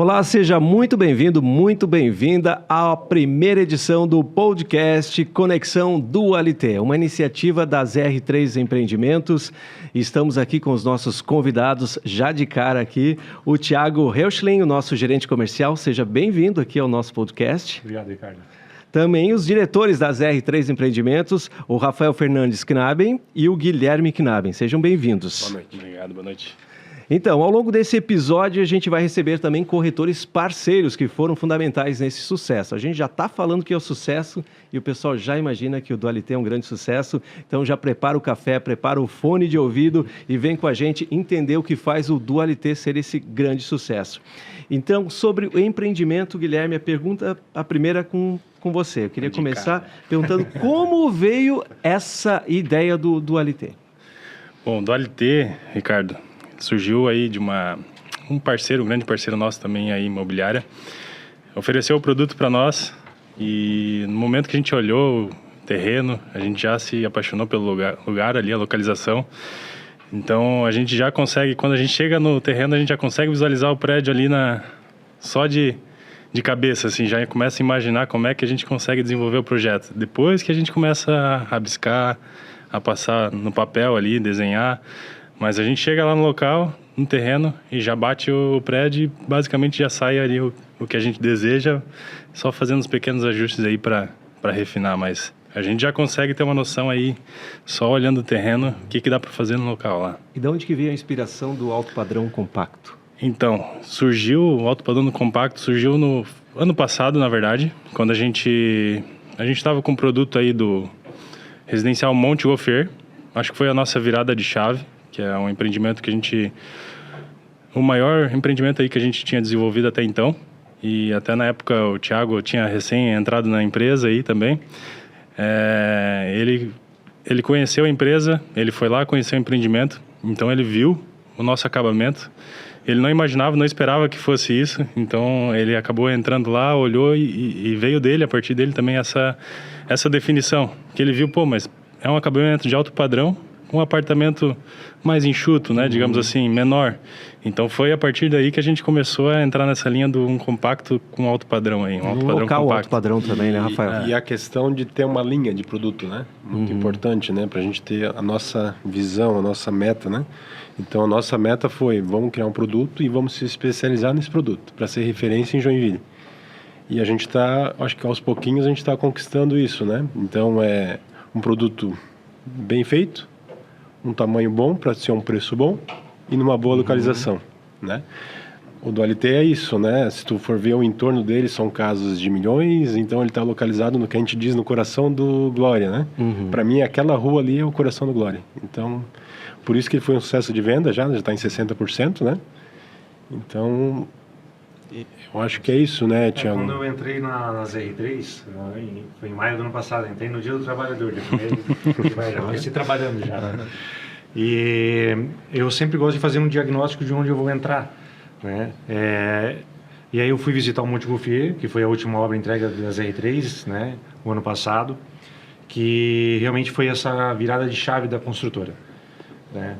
Olá, seja muito bem-vindo, muito bem-vinda à primeira edição do podcast Conexão Dualité, uma iniciativa das R3 Empreendimentos. Estamos aqui com os nossos convidados, já de cara aqui, o Thiago Reuschling, o nosso gerente comercial. Seja bem-vindo aqui ao nosso podcast. Obrigado, Ricardo. Também os diretores das R3 Empreendimentos, o Rafael Fernandes Knaben e o Guilherme Knaben. Sejam bem-vindos. Boa noite. Obrigado, boa noite. Então, ao longo desse episódio, a gente vai receber também corretores parceiros que foram fundamentais nesse sucesso. A gente já está falando que é o sucesso e o pessoal já imagina que o Dualité é um grande sucesso. Então, já prepara o café, prepara o fone de ouvido e vem com a gente entender o que faz o Dualité ser esse grande sucesso. Então, sobre o empreendimento, Guilherme, a primeira com você. Eu queria começar perguntando como veio essa ideia do Dualité. Bom, o Dualité, Ricardo, surgiu aí de um grande parceiro nosso também aí, imobiliária, ofereceu o produto para nós e no momento que a gente olhou o terreno, a gente já se apaixonou pelo lugar ali, a localização. Então a gente já consegue, quando a gente chega no terreno, a gente já consegue visualizar o prédio ali só de cabeça, assim, já começa a imaginar como é que a gente consegue desenvolver o projeto. Depois que a gente começa a rabiscar, a passar no papel ali, desenhar. Mas a gente chega lá no local, no terreno, e já bate o prédio e basicamente já sai ali o que a gente deseja, só fazendo os pequenos ajustes aí para refinar. Mas a gente já consegue ter uma noção aí, só olhando o terreno, o que dá para fazer no local lá. E de onde que veio a inspiração do alto padrão compacto? Então, o alto padrão compacto surgiu no ano passado, na verdade, quando a gente estava com um produto aí do residencial Monte Goffer. Acho que foi a nossa virada de chave, que é um empreendimento que o maior empreendimento aí que a gente tinha desenvolvido até então. E até na época o Thiago tinha recém entrado na empresa aí também. Ele conheceu a empresa, ele foi lá, conheceu o empreendimento, então ele viu o nosso acabamento. Ele não imaginava, não esperava que fosse isso, então ele acabou entrando lá, olhou e veio dele, a partir dele também essa definição, que ele viu, mas é um acabamento de alto padrão, um apartamento mais enxuto, né, digamos assim, menor. Então foi a partir daí que a gente começou a entrar nessa linha do um compacto com alto padrão aí, alto padrão compacto. Alto padrão também, né, Rafael? E a questão de ter uma linha de produto, né, muito importante, né, para a gente ter a nossa visão, a nossa meta, né. Então a nossa meta foi, vamos criar um produto e vamos se especializar nesse produto para ser referência em Joinville. E a gente está, acho que aos pouquinhos a gente está conquistando isso, né. Então é um produto bem feito, um tamanho bom para ser um preço bom e numa boa localização, né? O Dualité é isso, né? Se tu for ver o entorno dele, são casas de milhões, então ele está localizado no que a gente diz no coração do Glória, né? Para mim, aquela rua ali é o coração do Glória. Então, por isso que ele foi um sucesso de venda, já está em 60%, né? Então, eu acho que é isso, né, Thiago? Quando eu entrei nas R3, foi em maio do ano passado, entrei no Dia do Trabalhador, dia primeiro, já comecei trabalhando já. E eu sempre gosto de fazer um diagnóstico de onde eu vou entrar, né? E aí eu fui visitar o Monte Goffer, que foi a última obra entregue das R3, né, o ano passado, que realmente foi essa virada de chave da construtora, né?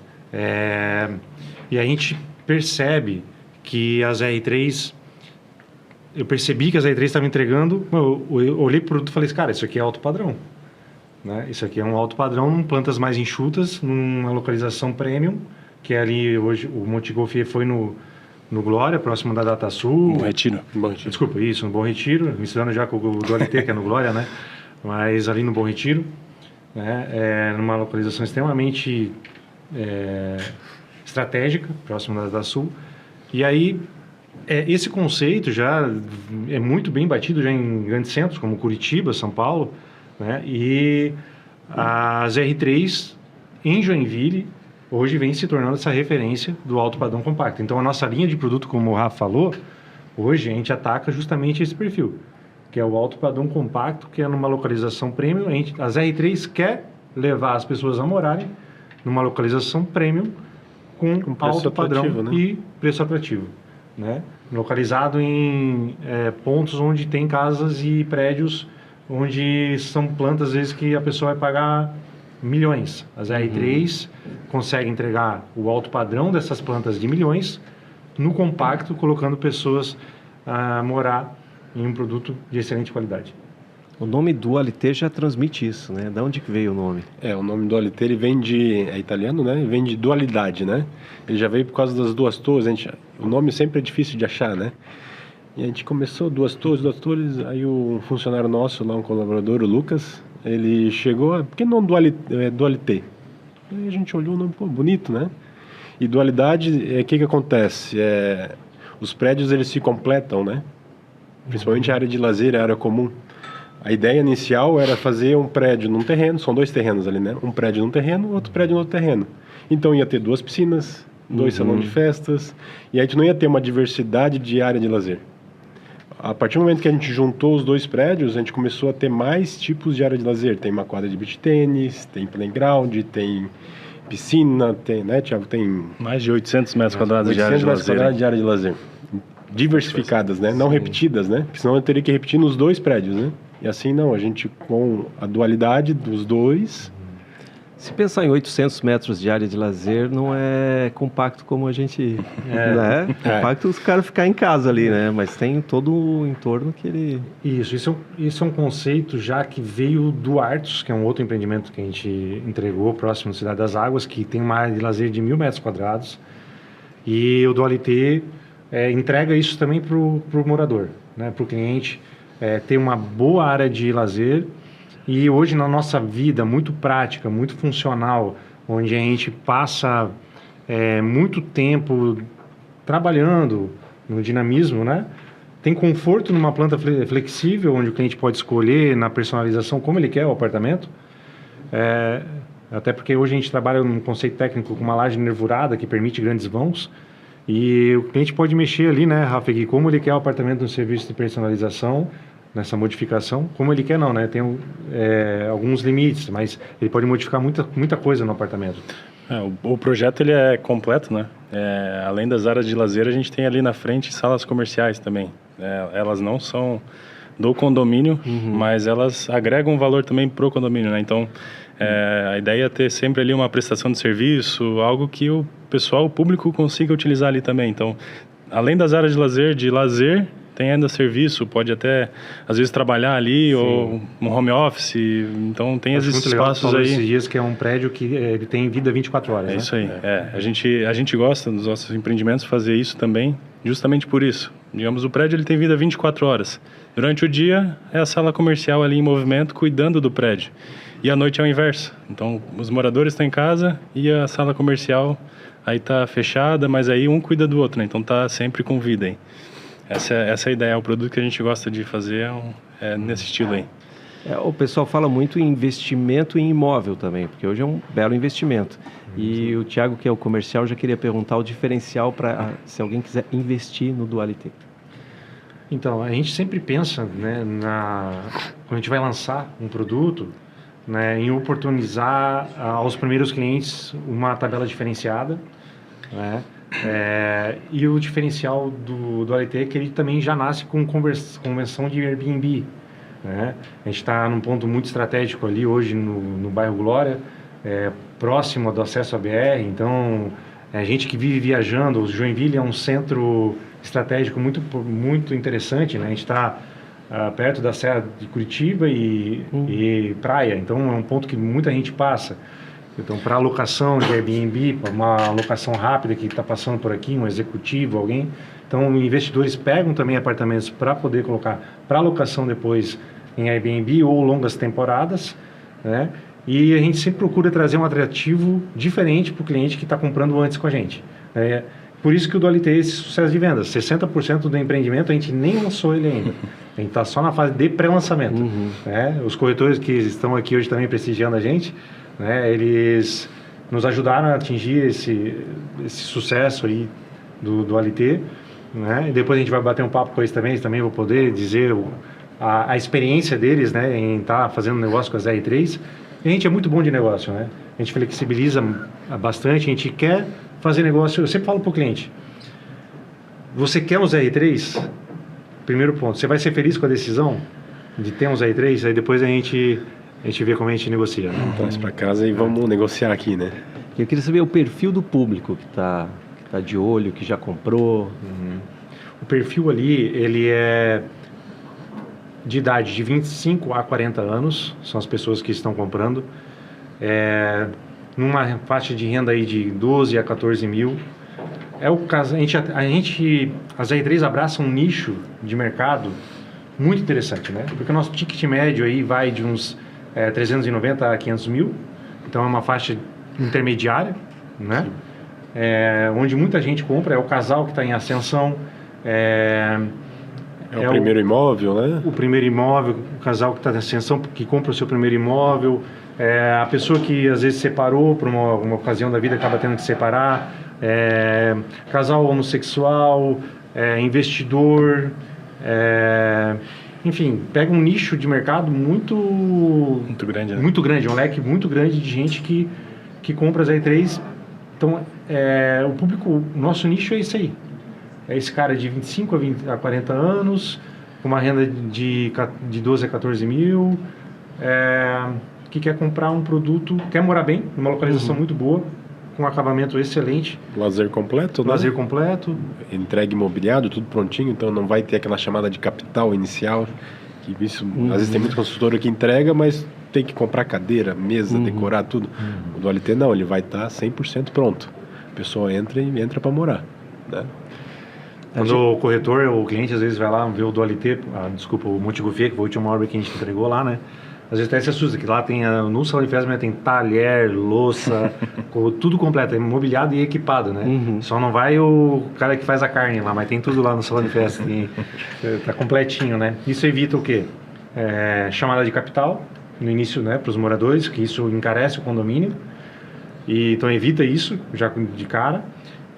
E a gente percebe que as R3... Eu percebi que as R3 estavam entregando, eu olhei para o produto e falei, cara, isso aqui é alto padrão, né? Isso aqui é um alto padrão, plantas mais enxutas, numa localização premium, que é ali, hoje, o Monte Goffer foi no Glória, próximo da Data Sul. Bom Retiro. Desculpa, isso, no Bom Retiro, misturando já com o Dualité, que é no Glória, né? Mas ali no Bom Retiro, né? Numa localização extremamente estratégica, próximo da Data Sul. E aí... esse conceito já é muito bem batido já em grandes centros, como Curitiba, São Paulo, né? E as R3 em Joinville hoje vem se tornando essa referência do alto padrão compacto. Então a nossa linha de produto, como o Rafa falou, hoje a gente ataca justamente esse perfil, que é o alto padrão compacto, que é numa localização premium. As R3 quer levar as pessoas a morarem numa localização premium com alto padrão, né? E preço atrativo, né? Localizado em pontos onde tem casas e prédios onde são plantas, às vezes, que a pessoa vai pagar milhões. As R3 conseguem entregar o alto padrão dessas plantas de milhões no compacto, colocando pessoas a morar em um produto de excelente qualidade. O nome Dualité já transmite isso, né? Da onde que veio o nome? O nome Dualité, ele vem é italiano, né? Vem de dualidade, né? Ele já veio por causa das duas torres, o nome sempre é difícil de achar, né? E a gente começou duas torres, aí um funcionário nosso lá, um colaborador, o Lucas, ele chegou, por que não Dualité? Aí a gente olhou o nome, pô, bonito, né? E dualidade, o que acontece? Os prédios, eles se completam, né? Principalmente a área de lazer, a área comum. A ideia inicial era fazer um prédio num terreno, são 2 terrenos ali, né? Um prédio num terreno, outro prédio no outro terreno. Então ia ter 2 piscinas, 2 salões de festas, e a gente não ia ter uma diversidade de área de lazer. A partir do momento que a gente juntou os 2 prédios, a gente começou a ter mais tipos de área de lazer. Tem uma quadra de beach tênis, tem playground, tem piscina, tem, né, Thiago? Tem mais de 800 metros quadrados de área de 800 metros lazer. quadrados de área de lazer. Diversificadas, né? Não repetidas, né? Porque senão eu teria que repetir nos 2 prédios, né? E assim não, a gente com a dualidade dos 2... Se pensar em 800 metros de área de lazer, não é compacto como a gente... né? Compacto os caras ficar em casa ali, né? Mas tem todo o entorno que ele... Isso é um conceito já que veio do Artus, que é um outro empreendimento que a gente entregou próximo da Cidade das Águas, que tem uma área de lazer de 1.000 metros quadrados. E o Dualité entrega isso também para o morador, né? Para o cliente ter uma boa área de lazer. E hoje na nossa vida muito prática, muito funcional, onde a gente passa muito tempo trabalhando no dinamismo, né? Tem conforto numa planta flexível, onde o cliente pode escolher na personalização como ele quer o apartamento. Até porque hoje a gente trabalha num conceito técnico com uma laje nervurada que permite grandes vãos. E o cliente pode mexer ali, né, Rafa, como ele quer o apartamento no serviço de personalização, nessa modificação, como ele quer não, né? Tem alguns limites, mas ele pode modificar muita coisa no apartamento. O projeto ele é completo, né? Além das áreas de lazer, a gente tem ali na frente salas comerciais também. Elas não são do condomínio, mas elas agregam valor também para o condomínio, né? Então, a ideia é ter sempre ali uma prestação de serviço, algo que o pessoal, o público consiga utilizar ali também. Então, além das áreas de lazer, tem ainda serviço, pode até, às vezes, trabalhar ali, ou um home office, então tem esses espaços aí. Esses dias que é um prédio que ele tem vida 24 horas, né? Isso aí, A gente gosta dos nossos empreendimentos fazer isso também, justamente por isso. Digamos, o prédio ele tem vida 24 horas. Durante o dia, é a sala comercial ali em movimento, cuidando do prédio. E à noite é o inverso. Então, os moradores estão em casa e a sala comercial aí está fechada, mas aí um cuida do outro, né? Então, está sempre com vida aí. Essa é a ideia, o produto que a gente gosta de fazer é nesse estilo aí. O pessoal fala muito em investimento em imóvel também, porque hoje é um belo investimento. E o Thiago, que é o comercial, já queria perguntar o diferencial para se alguém quiser investir no Dualité. Então, a gente sempre pensa, né, quando a gente vai lançar um produto, né, em oportunizar aos primeiros clientes uma tabela diferenciada, né? E o diferencial do Dualité é que ele também já nasce com convenção de Airbnb, né? A gente está num ponto muito estratégico ali hoje no bairro Glória, próximo do acesso à BR, então a gente que vive viajando, o Joinville é um centro estratégico muito interessante, né? A gente está perto da Serra de Curitiba e praia, então é um ponto que muita gente passa. Então, para alocação de Airbnb, para uma alocação rápida que está passando por aqui, um executivo, alguém. Então, investidores pegam também apartamentos para poder colocar para alocação depois em Airbnb ou longas temporadas, né? E a gente sempre procura trazer um atrativo diferente para o cliente que está comprando antes com a gente. Por isso que o Dualité é esse sucesso de vendas. 60% do empreendimento a gente nem lançou ele ainda. A gente está só na fase de pré-lançamento. Né? Os corretores que estão aqui hoje também prestigiando a gente, né, eles nos ajudaram a atingir esse sucesso aí do Dualité, né? E depois a gente vai bater um papo com eles também vou poder dizer a experiência deles, né, em estar fazendo negócio com as R3. E a gente é muito bom de negócio, né? A gente flexibiliza bastante, a gente quer fazer negócio. Eu sempre falo para o cliente, você quer uns R3? Primeiro ponto, você vai ser feliz com a decisão de ter uns R3? Aí depois a gente vê como a gente negocia, né? Traz para casa e vamos negociar aqui, né? Eu queria saber o perfil do público que está tá de olho, que já comprou? O perfil ali, ele é de idade de 25 a 40 anos, são as pessoas que estão comprando, numa faixa de renda aí de 12 a 14 mil. É o caso, as R3 abraçam um nicho de mercado muito interessante, né? Porque o nosso ticket médio aí vai de uns 390 a 500 mil, então é uma faixa intermediária, né? Onde muita gente compra, é o casal que está em ascensão, o primeiro imóvel, né? O primeiro imóvel, o casal que está em ascensão, que compra o seu primeiro imóvel, a pessoa que às vezes separou por uma ocasião da vida, acaba tendo que separar, casal homossexual, investidor, enfim, pega um nicho de mercado muito grande, né? Muito grande, um leque muito grande de gente que compra as R3. Então, o público, o nosso nicho é isso aí. É esse cara de 25 a 40 anos, com uma renda de 12 a 14 mil, que quer comprar um produto, quer morar bem, numa localização muito boa, com um acabamento excelente. Lazer completo, né? Lazer completo. Entregue imobiliário, tudo prontinho, então não vai ter aquela chamada de capital inicial, que isso, às vezes tem muito consultor que entrega, mas tem que comprar cadeira, mesa, decorar tudo. O do LT não, ele vai estar 100% pronto. A pessoa entra e entra para morar, né? Quando o corretor, o cliente às vezes vai lá ver o do LT, o Monte Gouffet, que foi a última obra que a gente entregou lá, né? Às vezes até se assusta, que lá tem, no salão de festa tem talher, louça, tudo completo, é mobiliado e equipado, né? Só não vai o cara que faz a carne lá, mas tem tudo lá no salão de festa, tá completinho, né? Isso evita o quê? Chamada de capital, no início, né, para os moradores, que isso encarece o condomínio, e então evita isso, já de cara.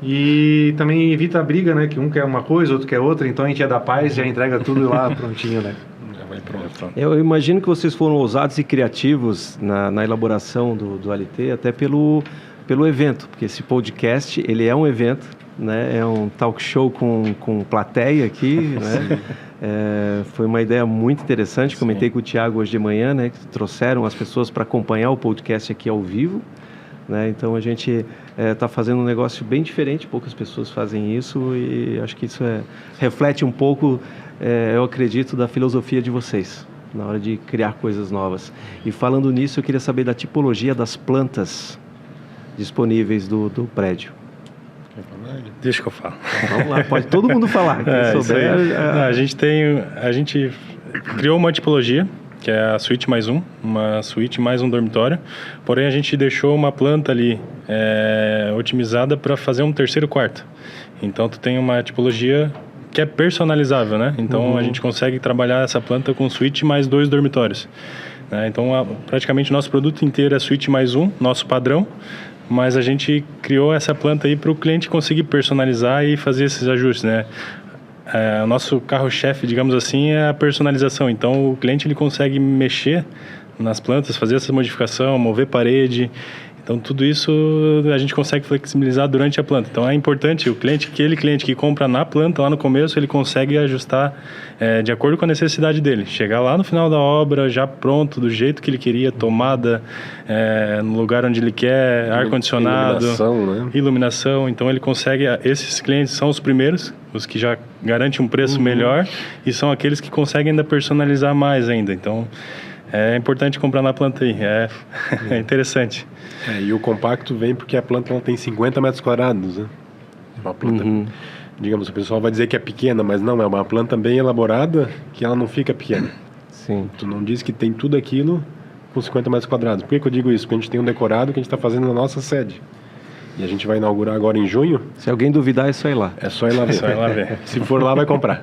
E também evita a briga, né? Que um quer uma coisa, outro quer outra, então a gente é da paz e já entrega tudo lá prontinho, né? Já vai pronto. Eu imagino que vocês foram ousados e criativos na elaboração do LT, até pelo evento, porque esse podcast, ele é um evento, né? É um talk show com plateia aqui, né? Foi uma ideia muito interessante, comentei com o Thiago hoje de manhã, né? Que trouxeram as pessoas para acompanhar o podcast aqui ao vivo. Né? Então a gente está fazendo um negócio bem diferente, poucas pessoas fazem isso e acho que isso reflete um pouco, eu acredito, da filosofia de vocês na hora de criar coisas novas. E falando nisso, eu queria saber da tipologia das plantas disponíveis do prédio. Deixa que eu falo. Vamos lá, pode todo mundo falar. Quem souber, a gente criou uma tipologia, que é a suíte mais uma suíte mais um dormitório. Porém, a gente deixou uma planta ali otimizada para fazer um terceiro quarto. Então, tu tem uma tipologia que é personalizável, né? Então, a gente consegue trabalhar essa planta com suíte mais 2 dormitórios. Né? Então, praticamente o nosso produto inteiro é suíte mais nosso padrão, mas a gente criou essa planta aí para o cliente conseguir personalizar e fazer esses ajustes, né? O nosso carro-chefe, digamos assim, é a personalização. Então, o cliente ele consegue mexer nas plantas, fazer essa modificação, mover parede. Então, tudo isso a gente consegue flexibilizar durante a planta. Então, é importante aquele cliente que compra na planta, lá no começo, ele consegue ajustar de acordo com a necessidade dele. Chegar lá no final da obra, já pronto, do jeito que ele queria, tomada, no lugar onde ele quer, ar-condicionado, iluminação. Então, ele consegue... Esses clientes são os primeiros, os que já garantem um preço melhor, e são aqueles que conseguem ainda personalizar mais ainda. Então, é importante comprar na planta aí, é interessante. E o compacto vem porque a planta ela tem 50 metros quadrados, né? Uma planta, digamos, o pessoal vai dizer que é pequena, mas não, é uma planta bem elaborada que ela não fica pequena. Sim. Tu não diz que tem tudo aquilo com 50 metros quadrados. Por que eu digo isso? Porque a gente tem um decorado que a gente está fazendo na nossa sede. E a gente vai inaugurar agora em junho. Se alguém duvidar, é só ir lá. É só ir lá ver. Se for lá, vai comprar.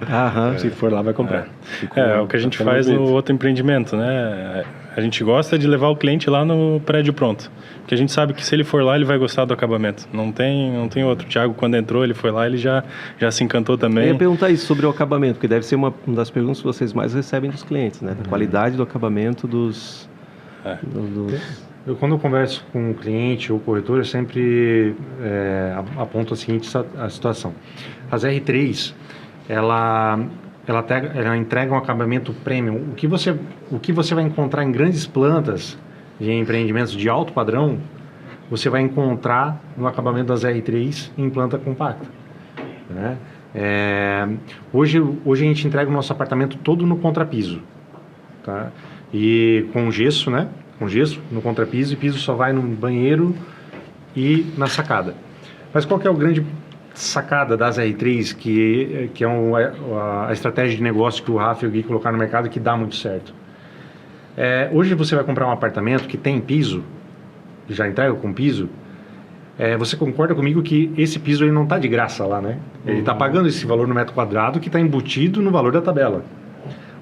Se for lá, vai comprar. É o que a gente faz no outro empreendimento, né? A gente gosta de levar o cliente lá no prédio pronto. Porque a gente sabe que se ele for lá, ele vai gostar do acabamento. Não tem outro. O Thiago, quando entrou, ele foi lá, ele já se encantou também. Eu ia perguntar isso sobre o acabamento, porque deve ser uma das perguntas que vocês mais recebem dos clientes, né? Da qualidade do acabamento dos... Quando eu converso com o cliente ou corretor, eu sempre aponto a seguinte a situação. As R3, ela entrega um acabamento premium. O que você vai encontrar em grandes plantas de empreendimentos de alto padrão, você vai encontrar no acabamento das R3 em planta compacta, né? Hoje a gente entrega o nosso apartamento todo no contrapiso, tá? E com gesso, né? Com gesso no contrapiso, e piso só vai no banheiro e na sacada. Mas qual que é o grande sacada das R3, que é a estratégia de negócio que o Rafa e o Gui colocaram no mercado, que dá muito certo? Hoje você vai comprar um apartamento que tem piso, já entrega com piso, você concorda comigo que esse piso ele não está de graça lá, né? Ele está pagando esse valor no metro quadrado que está embutido no valor da tabela.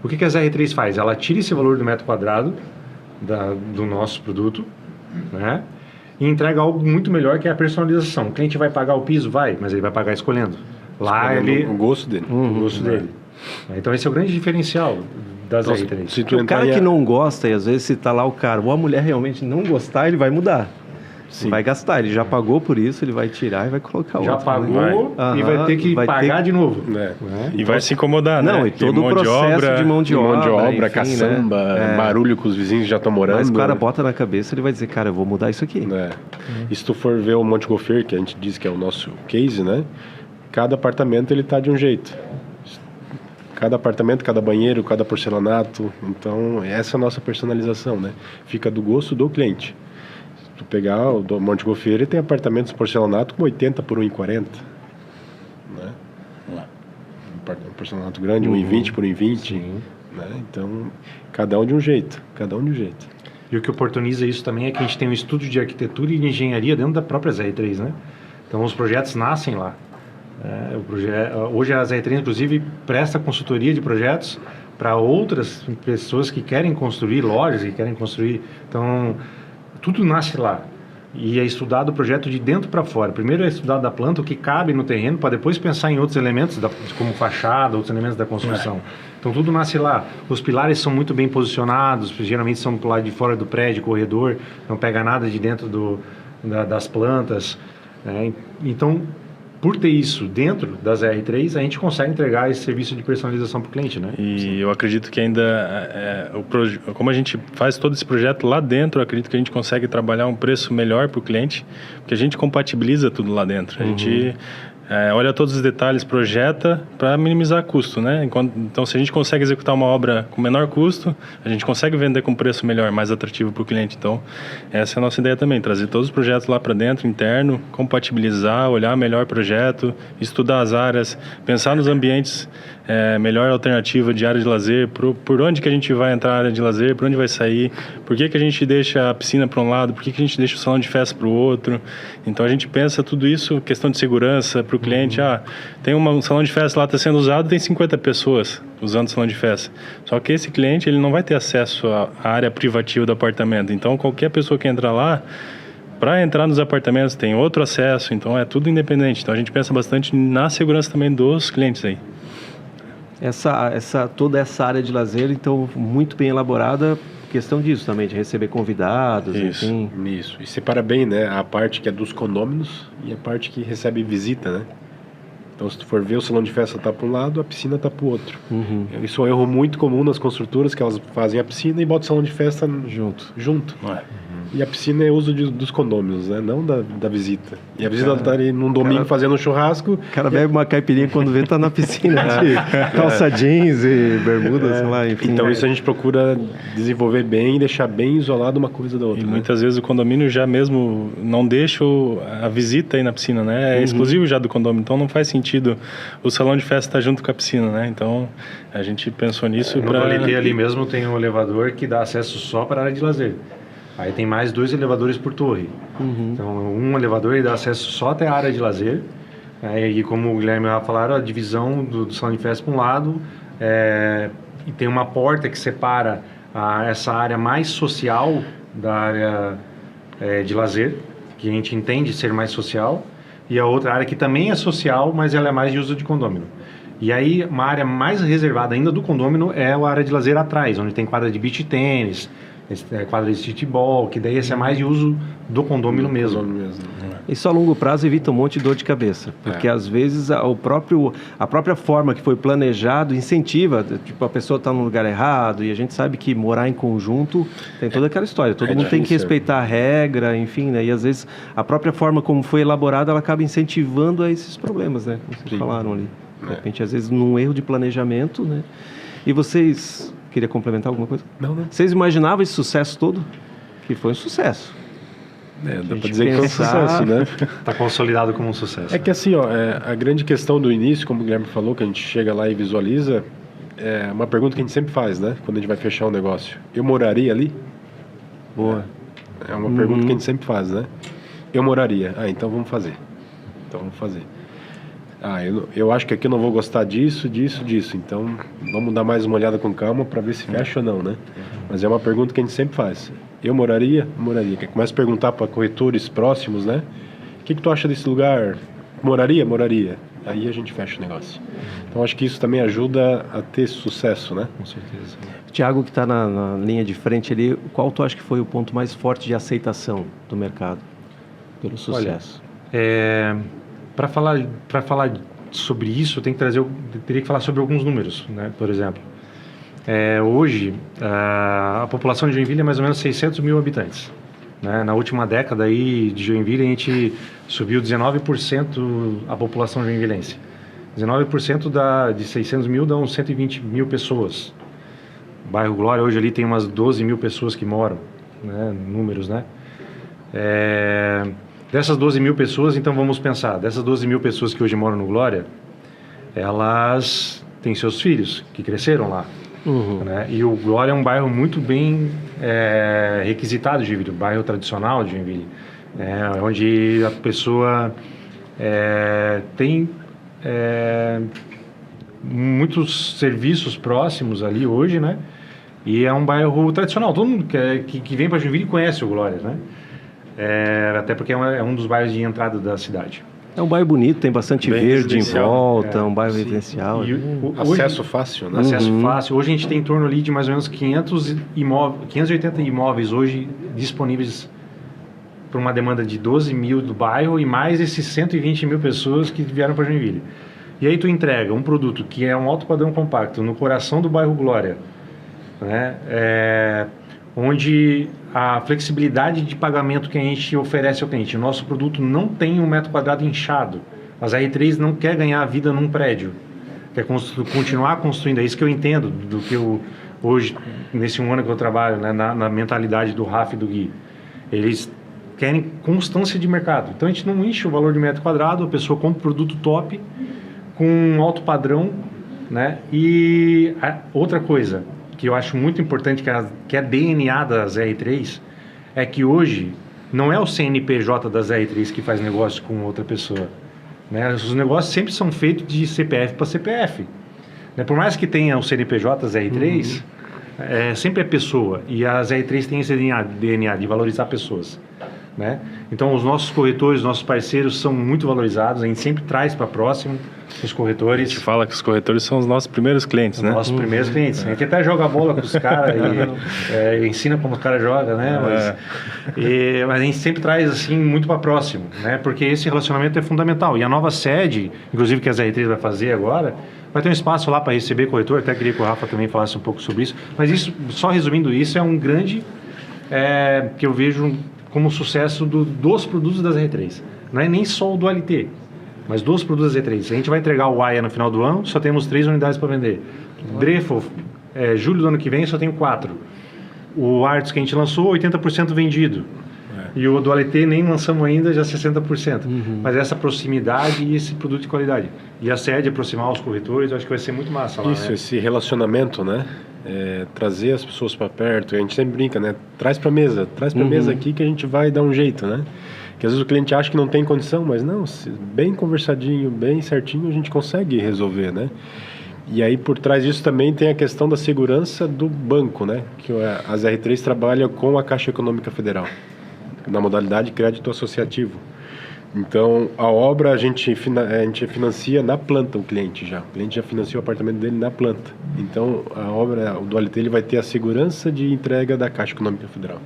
O que a R3 faz? Ela tira esse valor do metro quadrado do nosso produto, né? E entrega algo muito melhor, que é a personalização. O cliente vai pagar o piso? Vai, mas ele vai pagar escolhendo. Lá o gosto dele. O gosto dele. Então esse é o grande diferencial das R3. Se tu O cara que não gosta, e às vezes se tá lá o cara, ou a mulher realmente não gostar, ele vai mudar. Sim. Vai gastar, ele já pagou por isso, ele vai tirar e vai colocar outro. Já pagou e vai ter que pagar de novo. E vai se incomodar, né? Não, e todo o processo de mão de obra, enfim, caçamba, barulho que os vizinhos já estão morando. Mas o cara bota na cabeça, ele vai dizer, cara, eu vou mudar isso aqui. E se tu for ver o Montgolfier, que a gente diz que é o nosso case, né? Cada apartamento ele tá de um jeito. Cada apartamento, cada banheiro, cada porcelanato. Então, essa é a nossa personalização, né? Fica do gosto do cliente. Se tu pegar o do Montgolfier, ele tem apartamentos porcelanato com 80 por 1,40. Né? Um porcelanato grande, 1,20 por 1,20. Né? Então, cada um de um jeito. Cada um de um jeito. E o que oportuniza isso também é que a gente tem um estúdio de arquitetura e de engenharia dentro da própria R3, né? Então, os projetos nascem lá. Hoje a R3, inclusive, presta consultoria de projetos para outras pessoas que querem construir lojas, que querem construir. Então, tudo nasce lá. E é estudado o projeto de dentro para fora. Primeiro é estudado da planta, o que cabe no terreno, para depois pensar em outros elementos, como fachada, outros elementos da construção. Então, tudo nasce lá. Os pilares são muito bem posicionados, geralmente são do lado de fora do prédio, corredor, não pega nada de dentro das plantas. Né? Então, por ter isso dentro das R3, a gente consegue entregar esse serviço de personalização para o cliente, né? E eu acredito que ainda, como a gente faz todo esse projeto lá dentro, eu acredito que a gente consegue trabalhar um preço melhor para o cliente, porque a gente compatibiliza tudo lá dentro. A gente olha todos os detalhes, projeta para minimizar custo, né? Então, se a gente consegue executar uma obra com menor custo, a gente consegue vender com preço melhor, mais atrativo para o cliente. Então, essa é a nossa ideia também, trazer todos os projetos lá para dentro, interno, compatibilizar, olhar melhor o projeto, estudar as áreas, pensar nos ambientes, melhor alternativa de área de lazer, por onde que a gente vai entrar a área de lazer, por onde vai sair, por que a gente deixa a piscina para um lado, por que a gente deixa o salão de festa para o outro. Então, a gente pensa tudo isso, questão de segurança para o cliente. Tem um salão de festa lá, está sendo usado, tem 50 pessoas usando o salão de festa. Só que esse cliente, ele não vai ter acesso à área privativa do apartamento. Então, qualquer pessoa que entrar lá, para entrar nos apartamentos, tem outro acesso. Então, é tudo independente. Então, a gente pensa bastante na segurança também dos clientes aí. Toda essa área de lazer, então, muito bem elaborada, questão disso também, de receber convidados, enfim. Isso. E separa bem, né, a parte que é dos condôminos e a parte que recebe visita, né? Então, se tu for ver, o salão de festa tá para um lado, a piscina tá para o outro. Isso é um erro muito comum nas construtoras, que elas fazem a piscina e botam o salão de festa junto. E a piscina é uso dos condôminos, né? Não da visita. E a visita tá ali num domingo fazendo um churrasco. O cara bebe uma caipirinha quando vê, tá na piscina de calça jeans e bermuda, sei lá, enfim. Então, isso a gente procura desenvolver bem e deixar bem isolado uma coisa da outra. E muitas vezes o condomínio já mesmo não deixa a visita aí na piscina, né? É exclusivo já do condomínio, então não faz sentido o salão de festa estar junto com a piscina, né? Então, a gente pensou nisso para... ali mesmo tem um elevador que dá acesso só para a área de lazer. Aí tem mais 2 elevadores por torre. Então, um elevador ele dá acesso só até a área de lazer. E como o Guilherme e o falaram, a divisão do salão de festa para um lado. E tem uma porta que separa essa área mais social da área de lazer, que a gente entende ser mais social. E a outra área que também é social, mas ela é mais de uso de condômino. E aí, uma área mais reservada ainda do condômino é a área de lazer atrás, onde tem quadra de beach tênis, quadra de streetball, que daí esse é mais de uso do condômino mesmo. Isso a longo prazo evita um monte de dor de cabeça, porque às vezes a própria forma que foi planejado incentiva, tipo, a pessoa está no lugar errado, e a gente sabe que morar em conjunto tem toda aquela história, todo mundo tem que respeitar a regra, enfim, né? E às vezes a própria forma como foi elaborada, ela acaba incentivando a esses problemas, né? Como vocês falaram ali. De repente, às vezes, num erro de planejamento, né? E vocês... Queria complementar alguma coisa? Não. Vocês imaginavam esse sucesso todo? Que foi um sucesso. Dá para dizer que foi um sucesso, né? Está consolidado como um sucesso. É que assim, a grande questão do início, como o Guilherme falou, que a gente chega lá e visualiza, é uma pergunta que a gente sempre faz, né? Quando a gente vai fechar um negócio. Eu moraria ali? Boa. É uma pergunta que a gente sempre faz, né? Eu moraria. Então vamos fazer. Eu acho que aqui eu não vou gostar disso. Então vamos dar mais uma olhada com calma para ver se fecha ou não, né? Mas é uma pergunta que a gente sempre faz. Eu moraria? Começa a perguntar para corretores próximos, né? O que tu acha desse lugar? Moraria? Aí a gente fecha o negócio. Então acho que isso também ajuda a ter sucesso, né? Com certeza. Tiago, que está na linha de frente ali, qual tu acha que foi o ponto mais forte de aceitação do mercado pelo sucesso? Para falar sobre isso, teria que falar sobre alguns números, né? Por exemplo, hoje a população de Joinville é mais ou menos 600 mil habitantes, né? Na última década aí de Joinville a gente subiu 19% a população joinvilense. 19% de 600 mil dão 120 mil pessoas. O bairro Glória hoje ali tem umas 12 mil pessoas que moram, né? Números, né? Dessas 12 mil pessoas, então vamos pensar, dessas 12 mil pessoas que hoje moram no Glória, elas têm seus filhos que cresceram lá. Né? E o Glória é um bairro muito bem requisitado de Joinville, um bairro tradicional de Joinville, onde a pessoa tem muitos serviços próximos ali hoje, né? E é um bairro tradicional, todo mundo que vem para Joinville conhece o Glória, né? Até porque é um dos bairros de entrada da cidade. É um bairro bonito, tem bastante Bem verde em volta, um bairro residencial. Acesso fácil, né? Acesso fácil. Hoje a gente tem em torno ali de mais ou menos 580 imóveis hoje disponíveis para uma demanda de 12 mil do bairro e mais esses 120 mil pessoas que vieram para Joinville. E aí tu entrega um produto que é um alto padrão compacto no coração do bairro Glória, né? Onde a flexibilidade de pagamento que a gente oferece ao cliente. O nosso produto não tem um metro quadrado inchado. As R3 não quer ganhar a vida num prédio. Quer continuar construindo. É isso que eu entendo do que eu hoje, nesse um ano que eu trabalho, né, na mentalidade do Rafa e do Gui. Eles querem constância de mercado. Então a gente não enche o valor de metro quadrado, a pessoa compra um produto top, com um alto padrão, né? E outra coisa que eu acho muito importante, que é DNA das R3, é que hoje não é o CNPJ das R3 que faz negócio com outra pessoa, né? Os negócios sempre são feitos de CPF para CPF, né? Por mais que tenha o CNPJ das R3, sempre é pessoa, e as R3 têm esse DNA de valorizar pessoas, né? Então os nossos corretores, nossos parceiros são muito valorizados, a gente sempre traz para próximo os corretores. A gente fala que os corretores são os nossos primeiros clientes, né? Nossos primeiros clientes. A gente até joga bola com os caras e ensina como os caras jogam, né? Mas a gente sempre traz assim muito para próximo, né? Porque esse relacionamento é fundamental. E a nova sede, inclusive que a R3 vai fazer agora, vai ter um espaço lá para receber corretor. Até queria que o Rafa também falasse um pouco sobre isso. Mas isso, só resumindo isso, é um grande que eu vejo como sucesso dos produtos das R3. Não é nem só o do LT, mas dos produtos das R3. A gente vai entregar o Aya no final do ano, só temos 3 unidades para vender. Drefo, julho do ano que vem, só tenho 4. O Arts que a gente lançou, 80% vendido. E o do LT nem lançamos ainda, já 60%. Mas essa proximidade e esse produto de qualidade. E a sede, aproximar os corretores, eu acho que vai ser muito massa lá. Isso, né? Esse relacionamento, né? Trazer as pessoas para perto, a gente sempre brinca, né? Traz para mesa mesa aqui que a gente vai dar um jeito, né? Que às vezes o cliente acha que não tem condição, mas não, bem conversadinho, bem certinho, a gente consegue resolver, né? E aí por trás disso também tem a questão da segurança do banco, né? Que as R3 trabalham com a Caixa Econômica Federal, na modalidade crédito associativo. Então, a obra a gente financia na planta o cliente já. O cliente já financia o apartamento dele na planta. Então, a obra, o Dualité, ele vai ter a segurança de entrega da Caixa Econômica Federal.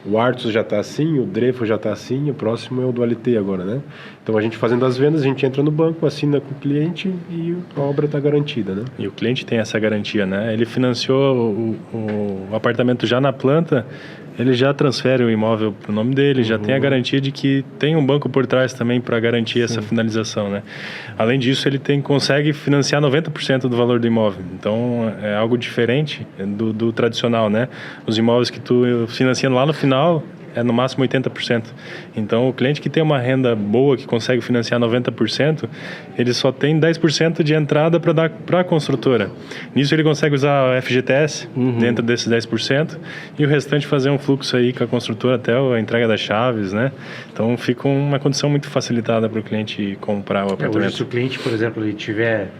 O Artus já está assim, o Drefo já está assim, o próximo é o Dualité agora, né? Então, a gente fazendo as vendas, a gente entra no banco, assina com o cliente e a obra está garantida, né? E o cliente tem essa garantia, né? Ele financiou o apartamento já na planta, ele já transfere o imóvel para o nome dele, já tem a garantia de que tem um banco por trás também para garantir essa finalização, né? Além disso, ele consegue financiar 90% do valor do imóvel. Então, é algo diferente do tradicional, né? Os imóveis que tu financiando lá no final é no máximo 80%. Então, o cliente que tem uma renda boa, que consegue financiar 90%, ele só tem 10% de entrada para dar para a construtora. Nisso, ele consegue usar o FGTS dentro desses 10% e o restante fazer um fluxo aí com a construtora até a entrega das chaves, né? Então, fica uma condição muito facilitada para o cliente comprar o apartamento. Hoje, se o cliente, por exemplo, ele tiver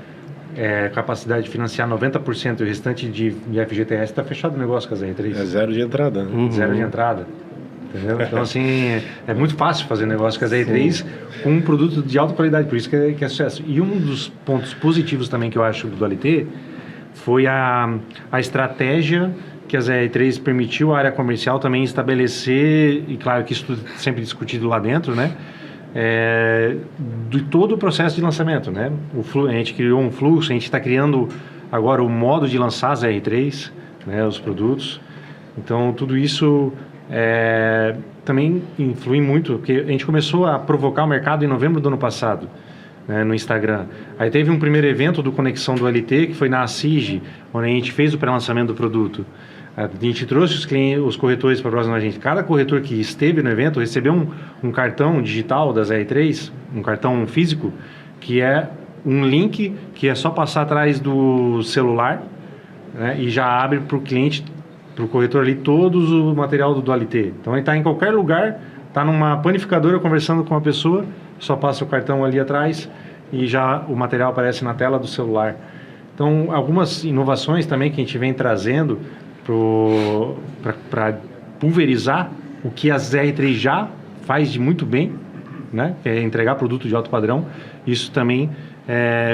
capacidade de financiar 90% e o restante de FGTS, está fechado o negócio com as R3. É zero de entrada, né? Zero de entrada. Entendeu? Então, assim, é muito fácil fazer negócio com a R3 com um produto de alta qualidade, por isso que é sucesso. E um dos pontos positivos também que eu acho do Dualité foi a estratégia que a R3 permitiu a área comercial também estabelecer, e claro que isso tudo é sempre discutido lá dentro, né? De todo o processo de lançamento, né? A gente criou um fluxo, a gente está criando agora o modo de lançar as R3, né? Os produtos. Então, tudo isso também influi muito, porque a gente começou a provocar o mercado em novembro do ano passado, né, no Instagram. Aí teve um primeiro evento do Conexão Dualité, que foi na Assige, onde a gente fez o pré-lançamento do produto. A gente trouxe os corretores para próxima da gente. Cada corretor que esteve no evento recebeu um cartão digital das R3, um cartão físico, que é um link que é só passar atrás do celular, né, e já abre para o cliente, para o corretor ali, todo o material do Dualité. Então, ele está em qualquer lugar, está numa panificadora conversando com uma pessoa, só passa o cartão ali atrás e já o material aparece na tela do celular. Então, algumas inovações também que a gente vem trazendo para pulverizar o que a R3 já faz de muito bem, né? Que é entregar produto de alto padrão. Isso também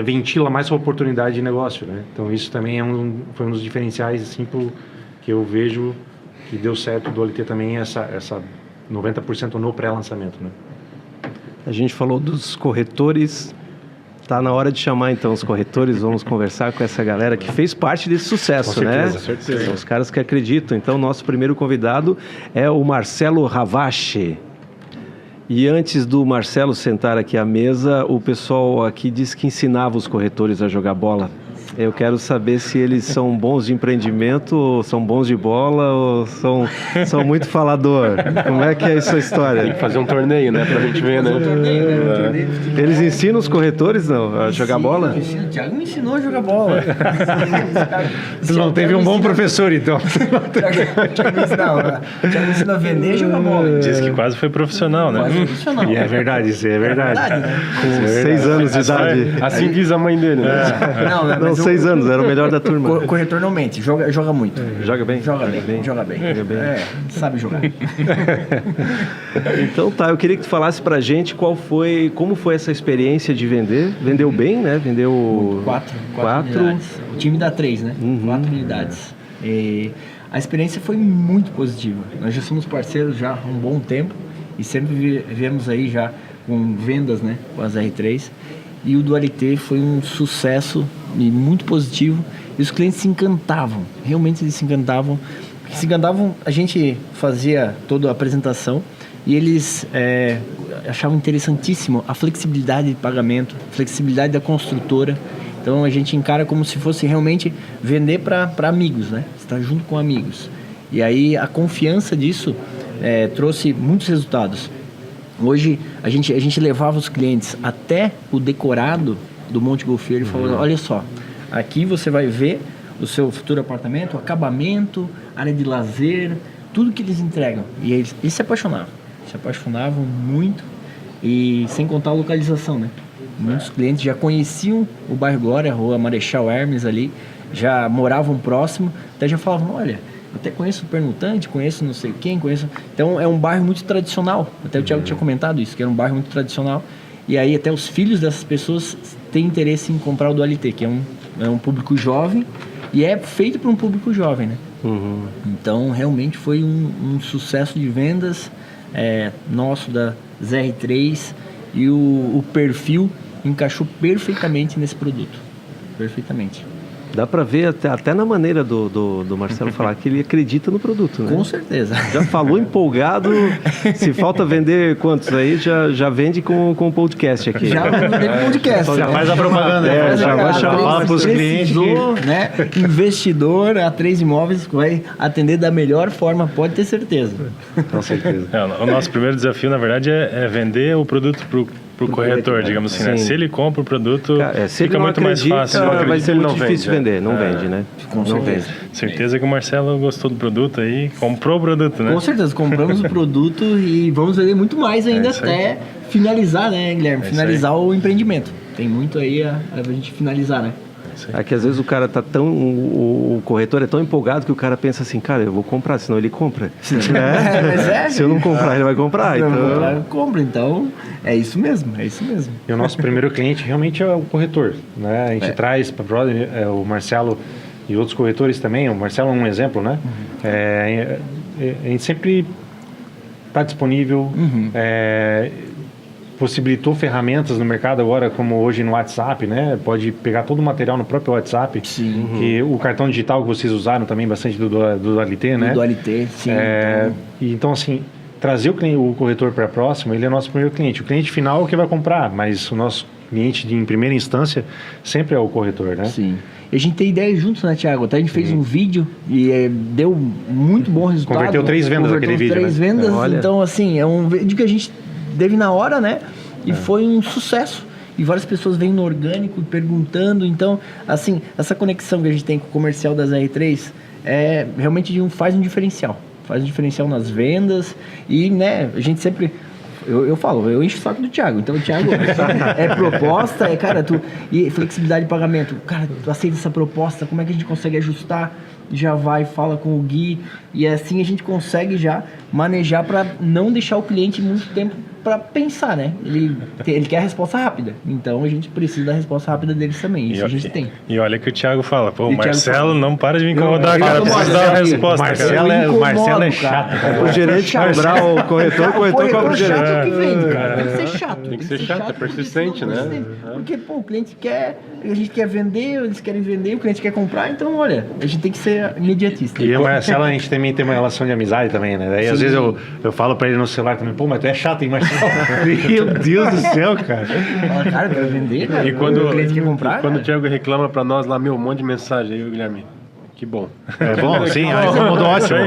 ventila mais a oportunidade de negócio, né? Então, isso também foi um dos diferenciais, assim, que eu vejo que deu certo do Dualité também, essa 90% no pré-lançamento, né? A gente falou dos corretores, tá na hora de chamar então os corretores, vamos conversar com essa galera que fez parte desse sucesso, Com certeza, né? certeza. São os caras que acreditam. Então, nosso primeiro convidado é o Marcelo Ravache. E antes do Marcelo sentar aqui à mesa, o pessoal aqui disse que ensinava os corretores a jogar bola. Eu quero saber se eles são bons de empreendimento, ou são bons de bola, ou são muito falador. Como é que é essa história? Tem que fazer um torneio, né? Pra gente ver, né? Eles ensinam os corretores não, a jogar bola? O Thiago me ensinou a jogar bola. Você não teve um bom professor, então. O Thiago me ensinou a vender e jogar bola. Diz que quase foi profissional, né? Quase profissional. E é verdade, isso é verdade. Né? Com 6 anos de idade. Assim diz a mãe dele, né? Não, 6 anos, era o melhor da turma. Corretor não mente, joga muito. Joga bem? Joga bem. Sabe jogar. Então tá, eu queria que tu falasse pra gente como foi essa experiência de vender. Vendeu bem, né? Vendeu 4 unidades. O time dá 3, né? 4 unidades. E a experiência foi muito positiva. Nós já somos parceiros já há um bom tempo e sempre viemos aí já com vendas, né? Com as R3. E o Dualité foi um sucesso e muito positivo. E os clientes se encantavam. Realmente eles se encantavam. A gente fazia toda a apresentação e eles achavam interessantíssimo a flexibilidade de pagamento, flexibilidade da construtora. Então a gente encara como se fosse realmente vender para amigos, né? Estar junto com amigos. E aí a confiança disso trouxe muitos resultados. Hoje a gente levava os clientes até o decorado do Monte Golfeiro e falou: olha só, aqui você vai ver o seu futuro apartamento, acabamento, área de lazer, tudo que eles entregam. E eles se apaixonavam muito, e sem contar a localização, né? Muitos clientes já conheciam o bairro Glória, a rua Marechal Hermes ali, já moravam próximo, até já falavam: olha, até conheço o Pernutante, conheço não sei quem, conheço... Então, é um bairro muito tradicional. Até o Thiago tinha comentado isso, que era um bairro muito tradicional. E aí, até os filhos dessas pessoas têm interesse em comprar o Dualité, que é um público jovem e é feito para um público jovem, né? Então, realmente foi um sucesso de vendas nosso da ZR3 e o perfil encaixou perfeitamente nesse produto. Perfeitamente. Dá para ver até na maneira do Marcelo falar que ele acredita no produto, né? Com certeza. Já falou empolgado, se falta vender quantos aí, já vende com o podcast aqui. Já vende com o podcast. Já faz a propaganda. Já vai chamar para os clientes. Né? Investidor, a 3 Imóveis vai atender da melhor forma, pode ter certeza. Com certeza. O nosso primeiro desafio, na verdade, é vender o produto pro corretor, digamos assim, né? Se ele compra o produto, se fica muito mais fácil. Vai ser muito difícil vender, não vende, né? Não vende. Certeza que o Marcelo gostou do produto aí, comprou o produto, né? Com certeza, compramos o produto e vamos vender muito mais ainda até finalizar, né, Guilherme? Finalizar o empreendimento. Tem muito aí a gente finalizar, né? É que às vezes o cara tá o corretor é tão empolgado que o cara pensa assim, cara, eu vou comprar, senão ele compra. Se eu não comprar, ele vai comprar. Então... compra, então é isso mesmo. E o nosso primeiro cliente realmente é o corretor, né? A gente traz para o Marcelo e outros corretores também. O Marcelo é um exemplo, né? A gente sempre está disponível. Possibilitou ferramentas no mercado agora, como hoje no WhatsApp, né? Pode pegar todo o material no próprio WhatsApp. Sim. Que o cartão digital que vocês usaram também bastante do Dualité, né? Do Dualité, sim. Então, assim, trazer o corretor para próximo, ele é nosso primeiro cliente. O cliente final é o que vai comprar, mas o nosso cliente em primeira instância sempre é o corretor, né? Sim. E a gente tem ideia juntos, né, Thiago? Até a gente fez um vídeo e deu muito bom resultado. Converteu 3 vendas naquele vídeo, 3 vendas, então, assim, é um vídeo que a gente teve na hora, né? E foi um sucesso. E várias pessoas vêm no orgânico perguntando. Então, assim, essa conexão que a gente tem com o comercial das R3 realmente faz um diferencial. Faz um diferencial nas vendas. E, né, a gente sempre... Eu falo, eu encho o saco do Thiago. Então, o Thiago é proposta, cara, e flexibilidade de pagamento. Cara, tu aceita essa proposta, como é que a gente consegue ajustar? Já vai, fala com o Gui. E assim a gente consegue já manejar para não deixar o cliente muito tempo para pensar, né? Ele quer a resposta rápida. Então, a gente precisa da resposta rápida deles também. Isso a gente tem. E olha que o Thiago fala, pô, o Marcelo fala, não para de me incomodar, cara. Precisa dar uma resposta, O Marcelo é chato. O gerente cobrar o corretor cobra o gerente. Chato que vende, cara. Tem que ser chato. Tem que ser chato, é persistente, né? Porque, pô, o cliente quer, a gente quer vender, eles querem vender, o cliente quer comprar, então, olha, a gente tem que ser imediatista. E o Marcelo, a gente também tem uma relação de amizade também, né? Daí, às vezes, eu falo pra ele no celular também, pô, mas tu é chato, hein, Marcelo? Meu Deus do céu, cara. Fala, cara, quero vender, cara. E quando o cliente quer comprar, quando o Thiago reclama pra nós lá, um monte de mensagem aí, Guilherme. Que bom. É bom, sim, incomodou ótimo.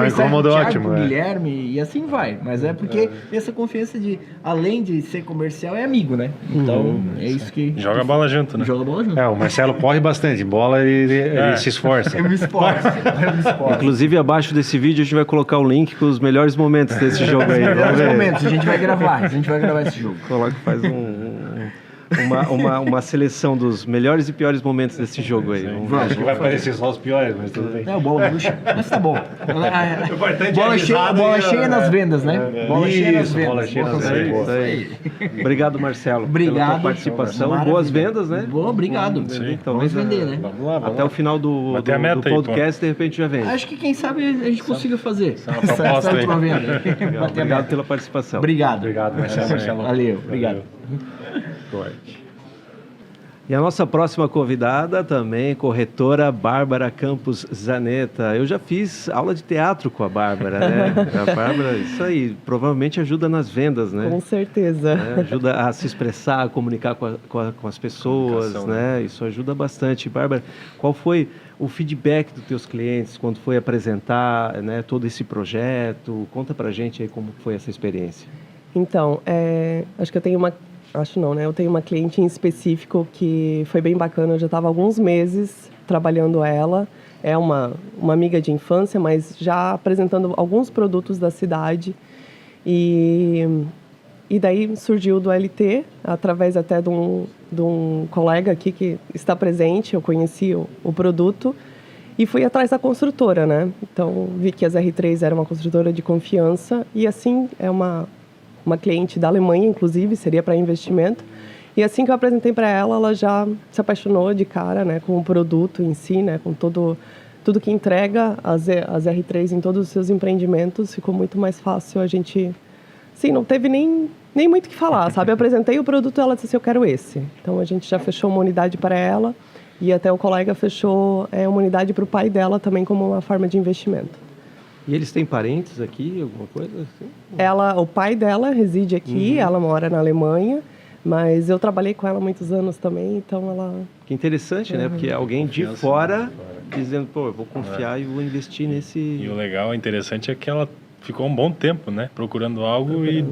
Incomodou ótimo. Guilherme, e assim vai. Mas é porque tem essa confiança de, além de ser comercial, é amigo, né? Então, é isso que... Joga a bola junto, né? Joga a bola junto. O Marcelo corre bastante. Bola, ele se esforça. Eu me esforço. Inclusive, abaixo desse vídeo, a gente vai colocar o link com os melhores momentos desse jogo aí. Melhores momentos, a gente vai gravar esse jogo. Coloca, faz uma seleção dos melhores e piores momentos desse jogo aí. Acho que vai parecer só os piores, mas tudo bem. É o bola bruxa, mas tá bom. Bola cheia nas vendas, né? Bola cheia nas vendas. Bola cheia nas vendas. Obrigado, Marcelo. Obrigado pela tua participação. Maravilha. Boas vendas, né? Boa, obrigado. Vamos vender, né? Vamos lá. Até o final do podcast, de repente, já vende. Acho que quem sabe a gente consiga fazer. proposta aí. Obrigado pela participação. Obrigado, Marcelo. Valeu, obrigado. E a nossa próxima convidada também, corretora Bárbara Campos Zanetta. Eu já fiz aula de teatro com a Bárbara, né? A Bárbara, isso aí, provavelmente ajuda nas vendas, né? Com certeza. Ajuda a se expressar, a comunicar com as pessoas, né? Isso ajuda bastante. Bárbara, qual foi o feedback dos teus clientes quando foi apresentar, né, todo esse projeto? Conta pra gente aí como foi essa experiência. Então, acho que eu tenho eu tenho uma cliente em específico que foi bem bacana. Eu já estava há alguns meses trabalhando ela. É uma amiga de infância, mas já apresentando alguns produtos da cidade. E daí surgiu o Dualité, através até de um colega aqui que está presente. Eu conheci o produto. E fui atrás da construtora, né? Então, vi que as R3 era uma construtora de confiança e assim, é uma cliente da Alemanha, inclusive, seria para investimento. E assim que eu apresentei para ela, ela já se apaixonou de cara, né, com o produto em si, né, com tudo que entrega as R3 em todos os seus empreendimentos. Ficou muito mais fácil a gente... Sim, não teve nem muito o que falar, sabe? Eu apresentei o produto e ela disse assim, eu quero esse. Então, a gente já fechou uma unidade para ela e até o colega fechou uma unidade para o pai dela também como uma forma de investimento. E eles têm parentes aqui, alguma coisa assim? O pai dela reside aqui, ela mora na Alemanha, mas eu trabalhei com ela há muitos anos também, então ela... Que interessante, né? Porque é alguém de fora dizendo, pô, eu vou confiar e vou investir nesse... E o legal, interessante, é que ela ficou um bom tempo, né? Procurando algo e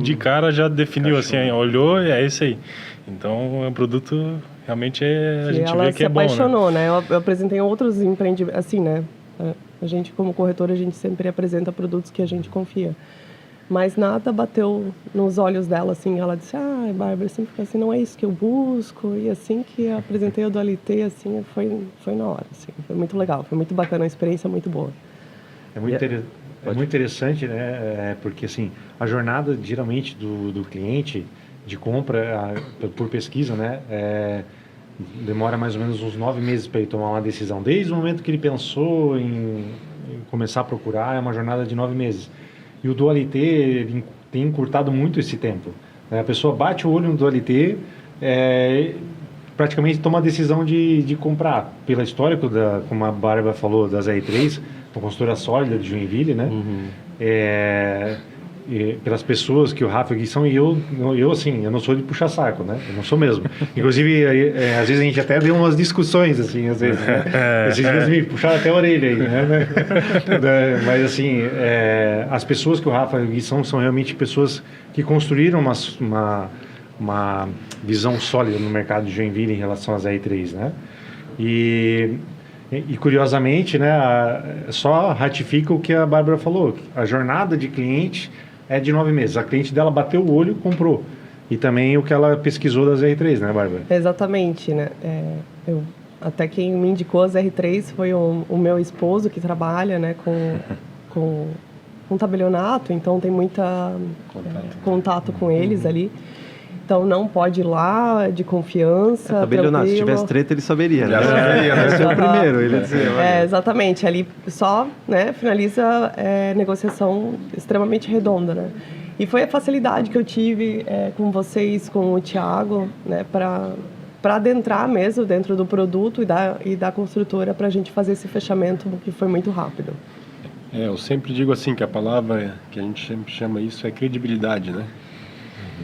de cara já definiu assim, olhou e é esse aí. Então, é um produto, realmente, a gente vê que é bom, né? Ela se apaixonou, né? Eu apresentei outros empreendimentos, assim, né? A gente, como corretora, a gente sempre apresenta produtos que a gente confia. Mas nada bateu nos olhos dela, assim. Ela disse, Bárbara, sempre fica assim, não é isso que eu busco. E assim que eu apresentei o Dualité, assim, foi na hora, assim. Foi muito legal, foi muito bacana, uma experiência muito boa. É muito interessante, né? Porque, assim, a jornada, geralmente, do cliente de compra, por pesquisa, né? Demora mais ou menos uns 9 meses para ele tomar uma decisão. Desde o momento que ele pensou em começar a procurar, é uma jornada de 9 meses. E o Dualité tem encurtado muito esse tempo. A pessoa bate o olho no Dualité, praticamente toma a decisão de comprar. Pela histórico, como a Bárbara falou, das R3, uma consultora sólida de Joinville, né? Pelas pessoas que o Rafa e o Gui são, e eu assim, eu não sou de puxar saco, né? Eu não sou mesmo. Inclusive, às vezes a gente até deu umas discussões, assim, às vezes, né? Esses dias me puxaram até a orelha aí, né? Mas, assim, as pessoas que o Rafa e o Gui são realmente pessoas que construíram uma visão sólida no mercado de Joinville em relação às R3, né? E curiosamente, né, só ratifica o que a Bárbara falou. A jornada de cliente é de 9 meses. A cliente dela bateu o olho e comprou. E também o que ela pesquisou das R3, né, Bárbara? Exatamente, né? Até quem me indicou as R3 foi o meu esposo, que trabalha, né, com tabelionato, então tem muita contato com eles ali. Então, não pode ir olá, de confiança, tabelionato, se tivesse treta, ele saberia, né? Esse é o primeiro, ele dizia. Exatamente, ali só, né, finaliza negociação extremamente redonda, né? E foi a facilidade que eu tive com vocês, com o Thiago, né, para adentrar mesmo dentro do produto e da construtora para a gente fazer esse fechamento, que foi muito rápido. Eu sempre digo assim, que a palavra que a gente sempre chama isso é credibilidade, né?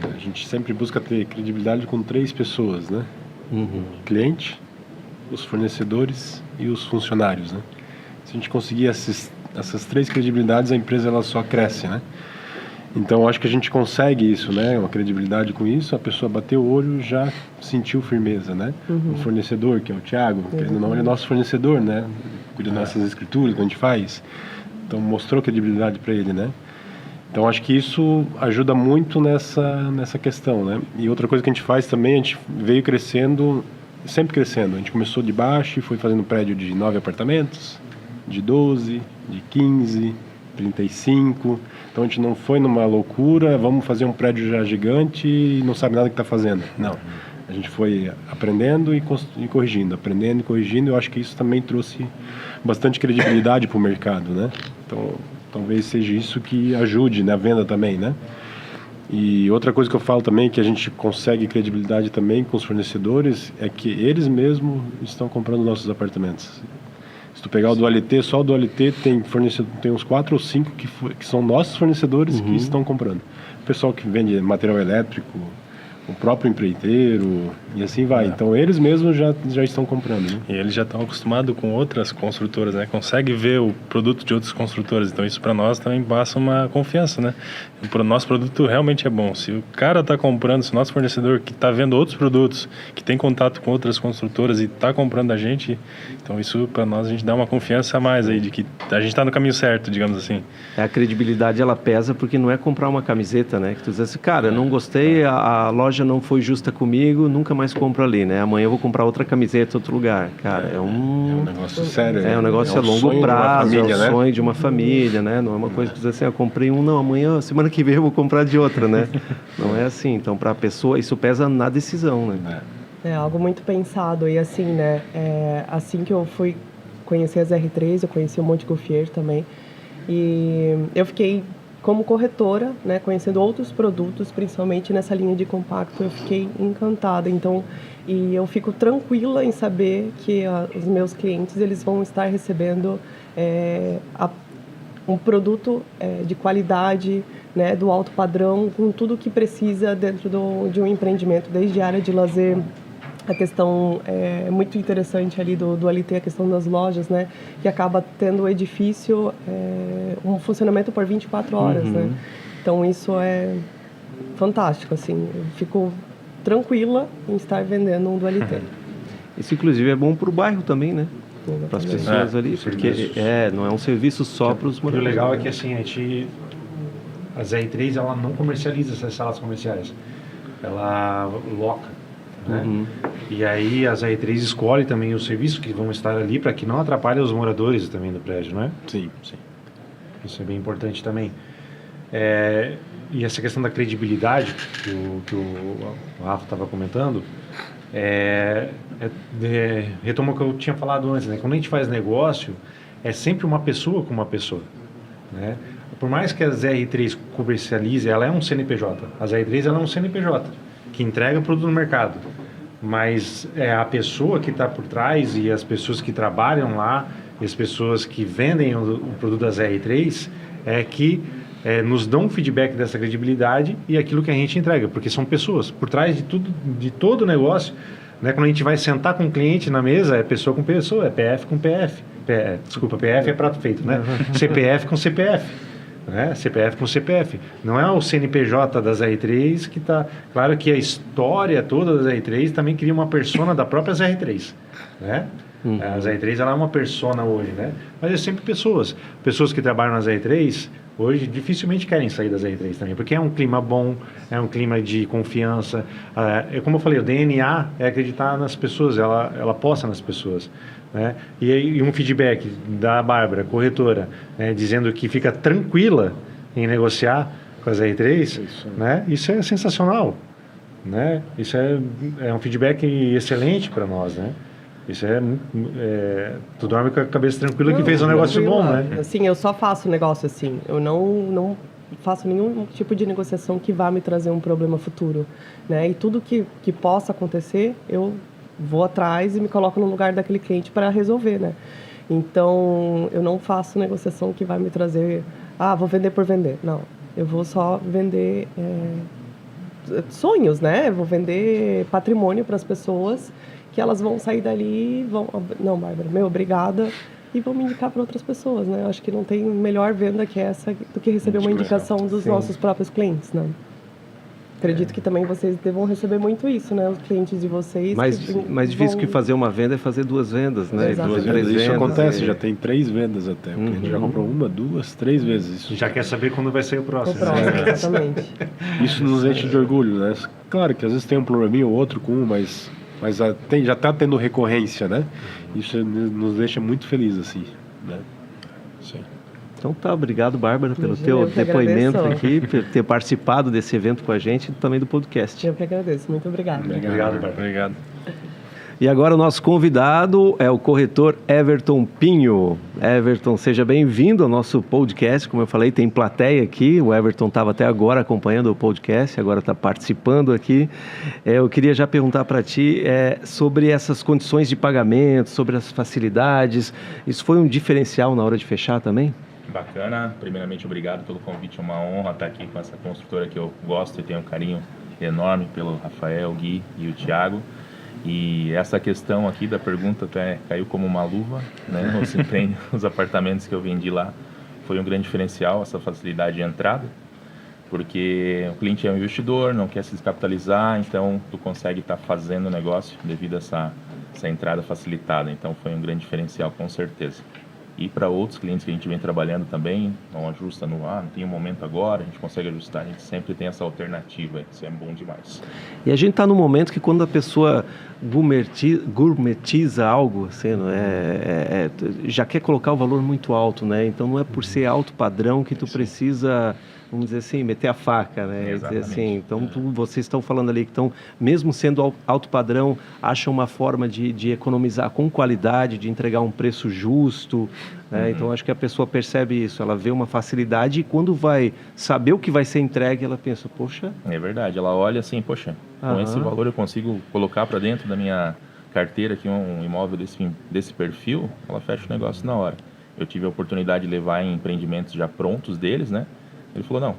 A gente sempre busca ter credibilidade com 3 pessoas, né? O cliente, os fornecedores e os funcionários, né? Se a gente conseguir essas 3 credibilidades, a empresa ela só cresce, né? Então, acho que a gente consegue isso, né? Uma credibilidade com isso, a pessoa bateu o olho, já sentiu firmeza, né? O fornecedor, que é o Thiago, querendo ou não, ele é nosso fornecedor, né? Cuida das nossas escrituras que a gente faz. Então, mostrou credibilidade para ele, né? Então, acho que isso ajuda muito nessa questão, né? E outra coisa que a gente faz também, a gente veio crescendo, sempre crescendo. A gente começou de baixo e foi fazendo prédio de 9 apartamentos, de 12, de 15, 35. Então, a gente não foi numa loucura, vamos fazer um prédio já gigante e não sabe nada que está fazendo. Não. A gente foi aprendendo e corrigindo, aprendendo e corrigindo. Eu acho que isso também trouxe bastante credibilidade para o mercado, né? Então, talvez seja isso que ajude na venda também, né? E outra coisa que eu falo também, que a gente consegue credibilidade também com os fornecedores, é que eles mesmos estão comprando nossos apartamentos. Se tu pegar o Dualité, só o Dualité tem uns 4 ou 5 que são nossos fornecedores que estão comprando. O pessoal que vende material elétrico, o próprio empreiteiro e assim vai. Então, eles mesmos já estão comprando, né? E eles já estão acostumados com outras construtoras, né? Consegue ver o produto de outras construtoras. Então, isso para nós também passa uma confiança, né? O nosso produto realmente é bom. Se o cara está comprando, se o nosso fornecedor que está vendo outros produtos, que tem contato com outras construtoras e está comprando a gente, então isso para nós a gente dá uma confiança a mais aí, de que a gente está no caminho certo, digamos assim. A credibilidade, ela pesa porque não é comprar uma camiseta, né? Que tu diz assim, cara, não gostei, a loja loja não foi justa comigo, nunca mais compro ali, né? Amanhã eu vou comprar outra camiseta em outro lugar. Cara, É um negócio sério. É um negócio a longo prazo, é um sonho de uma família, né? Não é uma coisa que diz assim, eu comprei não, amanhã, semana que vem eu vou comprar de outra, né? Não é assim. Então, para a pessoa, isso pesa na decisão, né? É algo muito pensado. E assim, né? Assim que eu fui conhecer as R3, eu conheci o Montgolfier também. E eu fiquei como corretora, né, conhecendo outros produtos, principalmente nessa linha de compacto, eu fiquei encantada. Então, e eu fico tranquila em saber que os meus clientes eles vão estar recebendo um produto de qualidade, né, do alto padrão, com tudo que precisa dentro de um empreendimento, desde a área de lazer. A questão é muito interessante ali do ALT, a questão das lojas, né? Que acaba tendo o edifício um funcionamento por 24 horas, né? Então, isso é fantástico, assim. Eu fico tranquila em estar vendendo um do ALT. Isso, inclusive, é bom para o bairro também, né? Para as pessoas ali, porque não é um serviço só para os moradores. O legal é que, assim, a R3, ela não comercializa essas salas comerciais. Ela loca. Né? E aí as R3 escolhe também os serviços que vão estar ali para que não atrapalhe os moradores também do prédio, né? Sim. Isso é bem importante também. E essa questão da credibilidade que o Rafa estava comentando, retoma o que eu tinha falado antes, né? Quando a gente faz negócio, é sempre uma pessoa com uma pessoa, né? Por mais que as R3 comercialize, ela é um CNPJ. As R3 ela é um CNPJ que entrega produto no mercado, mas é a pessoa que está por trás e as pessoas que trabalham lá, e as pessoas que vendem o produto das R3 que nos dão um feedback dessa credibilidade e aquilo que a gente entrega, porque são pessoas por trás de todo o negócio, né? Quando a gente vai sentar com o cliente na mesa, é pessoa com pessoa, é PF com PF, desculpa, PF é prato feito, né? CPF com CPF. Né? CPF com CPF. Não é o CNPJ das R3 que está... Claro que a história toda das R3 também cria uma persona da própria R3. Né? As R3 ela é uma persona hoje, né? Mas é sempre pessoas. Pessoas que trabalham nas R3 hoje dificilmente querem sair das R3 também, porque é um clima bom, é um clima de confiança. Como eu falei, o DNA é acreditar nas pessoas, ela posta nas pessoas. Né? E um feedback da Bárbara, corretora, né, dizendo que fica tranquila em negociar com as R3, né? Isso é sensacional, né? Isso é um feedback excelente para nós, né? Isso tu dorme com a cabeça tranquila que fez um negócio bom, né? Assim, eu só faço negócio assim, eu não faço nenhum tipo de negociação que vá me trazer um problema futuro, né? E tudo que possa acontecer, eu vou atrás e me coloco no lugar daquele cliente para resolver, né? Então, eu não faço negociação que vai me trazer, vou vender por vender. Não, eu vou só vender sonhos, né? Eu vou vender patrimônio para as pessoas que elas vão sair dali e vão... Não, Bárbara, obrigada. E vão me indicar para outras pessoas, né? Eu acho que não tem melhor venda que essa do que receber uma indicação dos nossos próprios clientes, né? Acredito que também vocês devam receber muito isso, né? Os clientes de vocês. Mais difícil que fazer uma venda é fazer duas vendas, né? Exatamente. 2, 3 vendas. Isso acontece, já tem 3 vendas até. Porque a gente já comprou 1, 2, 3 vezes. Isso já quer saber quando vai sair o próximo. Exatamente. Isso nos enche de orgulho, né? Claro que às vezes tem um probleminha ou outro com um, mas já está tendo recorrência, né? Isso nos deixa muito felizes, assim, né? Sim. Então tá, obrigado, Bárbara, pelo teu depoimento aqui, por ter participado desse evento com a gente e também do podcast. Eu que agradeço, muito obrigado. Obrigado, Bárbara. Obrigado. E agora o nosso convidado é o corretor Everton Pinho. Everton, seja bem-vindo ao nosso podcast. Como eu falei, tem plateia aqui. O Everton estava até agora acompanhando o podcast, agora está participando aqui. Eu queria já perguntar para ti sobre essas condições de pagamento, sobre as facilidades. Isso foi um diferencial na hora de fechar também? Bacana. Primeiramente, obrigado pelo convite. É uma honra estar aqui com essa construtora que eu gosto e tenho um carinho enorme pelo Rafael, o Gui e o Thiago. E essa questão aqui da pergunta caiu como uma luva, né? Os apartamentos que eu vendi lá foi um grande diferencial, essa facilidade de entrada, porque o cliente é um investidor, não quer se descapitalizar, então tu consegue estar fazendo o negócio devido a essa entrada facilitada. Então foi um grande diferencial, com certeza. E para outros clientes que a gente vem trabalhando também, não ajusta não tem um momento agora, a gente consegue ajustar, a gente sempre tem essa alternativa, isso é bom demais. E a gente está num momento que quando a pessoa gourmetiza algo, assim, não já quer colocar o valor muito alto, né? Então não é por ser alto padrão que tu precisa, vamos dizer assim, meter a faca, né? Dizer assim, então vocês estão falando ali que estão, mesmo sendo alto padrão, acham uma forma de economizar com qualidade, de entregar um preço justo, né? Então acho que a pessoa percebe isso, ela vê uma facilidade e quando vai saber o que vai ser entregue, ela pensa, poxa... É verdade, ela olha assim, poxa, com esse valor eu consigo colocar para dentro da minha carteira aqui um imóvel desse perfil, ela fecha o negócio na hora. Eu tive a oportunidade de levar em empreendimentos já prontos deles, né? Ele falou, não,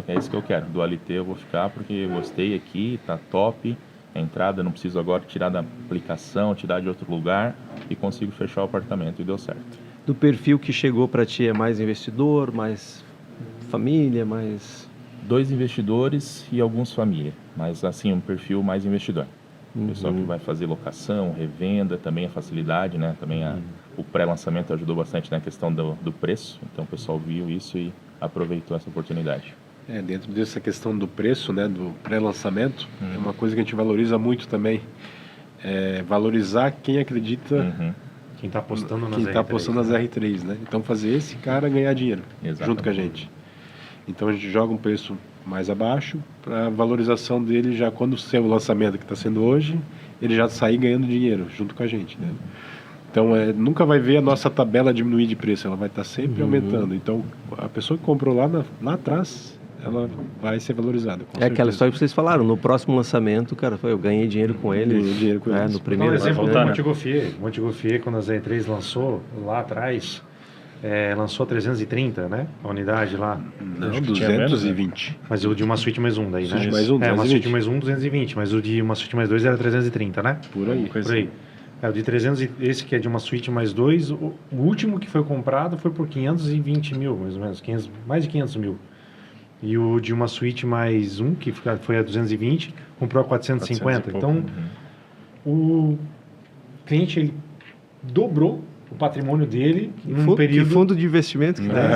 é isso que eu quero, do ALT eu vou ficar porque eu gostei aqui, tá top, a entrada eu não preciso agora tirar da aplicação, tirar de outro lugar e consigo fechar o apartamento e deu certo. Do perfil que chegou para ti é mais investidor, mais família, mais... 2 investidores e alguns família, mas assim, um perfil mais investidor. Pessoal que vai fazer locação, revenda, também a facilidade, né? Também o pré-lançamento ajudou bastante na questão do preço, então o pessoal viu isso e aproveitou essa oportunidade. Dentro dessa questão do preço, né, do pré-lançamento, é uma coisa que a gente valoriza muito também, valorizar quem acredita, Quem está apostando nas R3, né? Então fazer esse cara ganhar dinheiro junto com a gente. Então a gente joga um preço mais abaixo para a valorização dele já quando ser o lançamento que está sendo hoje, ele já sair ganhando dinheiro junto com a gente, né? Então nunca vai ver a nossa tabela diminuir de preço, ela vai estar sempre aumentando. Então a pessoa que comprou lá atrás, ela vai ser valorizada. Com certeza. Aquela história que vocês falaram, no próximo lançamento, cara, eu ganhei dinheiro com ele. Ganhei dinheiro com eles. No primeiro exemplo do Montegoffier, quando a Z3 lançou lá atrás, lançou 330, né? A unidade lá. Não, 220. Mas o de uma suíte mais um daí, né? Suíte mais um, uma 220. suíte mais um, 220. Mas o de uma suíte mais dois era 330, né? Por aí. Por aí. O de 300, esse que é de uma suíte mais dois, o último que foi comprado foi por 520 mil, mais ou menos, mais de 500 mil. E o de uma suíte mais um, que foi a 220, comprou a 450. Então, o cliente ele dobrou o patrimônio dele num período... Que fundo de investimento que dá.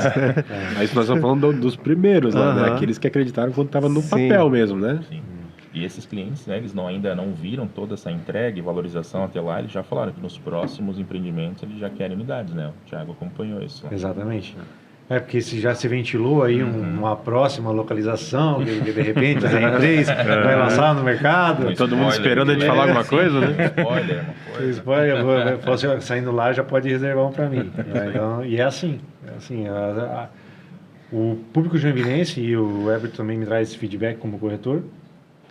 Mas nós estamos falando dos primeiros lá, né? Aqueles que acreditaram quando estava no papel mesmo, né? Sim. E esses clientes, né, eles ainda não viram toda essa entrega e valorização até lá, eles já falaram que nos próximos empreendimentos eles já querem unidades, né? O Thiago acompanhou isso. Exatamente. Porque se já se ventilou aí uma próxima localização, que de repente a R3 vai lançar no mercado. Todo mundo esperando a gente falar alguma coisa, né? Spoiler, uma coisa. Spoiler, saindo lá já pode reservar um para mim. Então, e é assim. O público joinvilense, e o Everton também me traz esse feedback como corretor,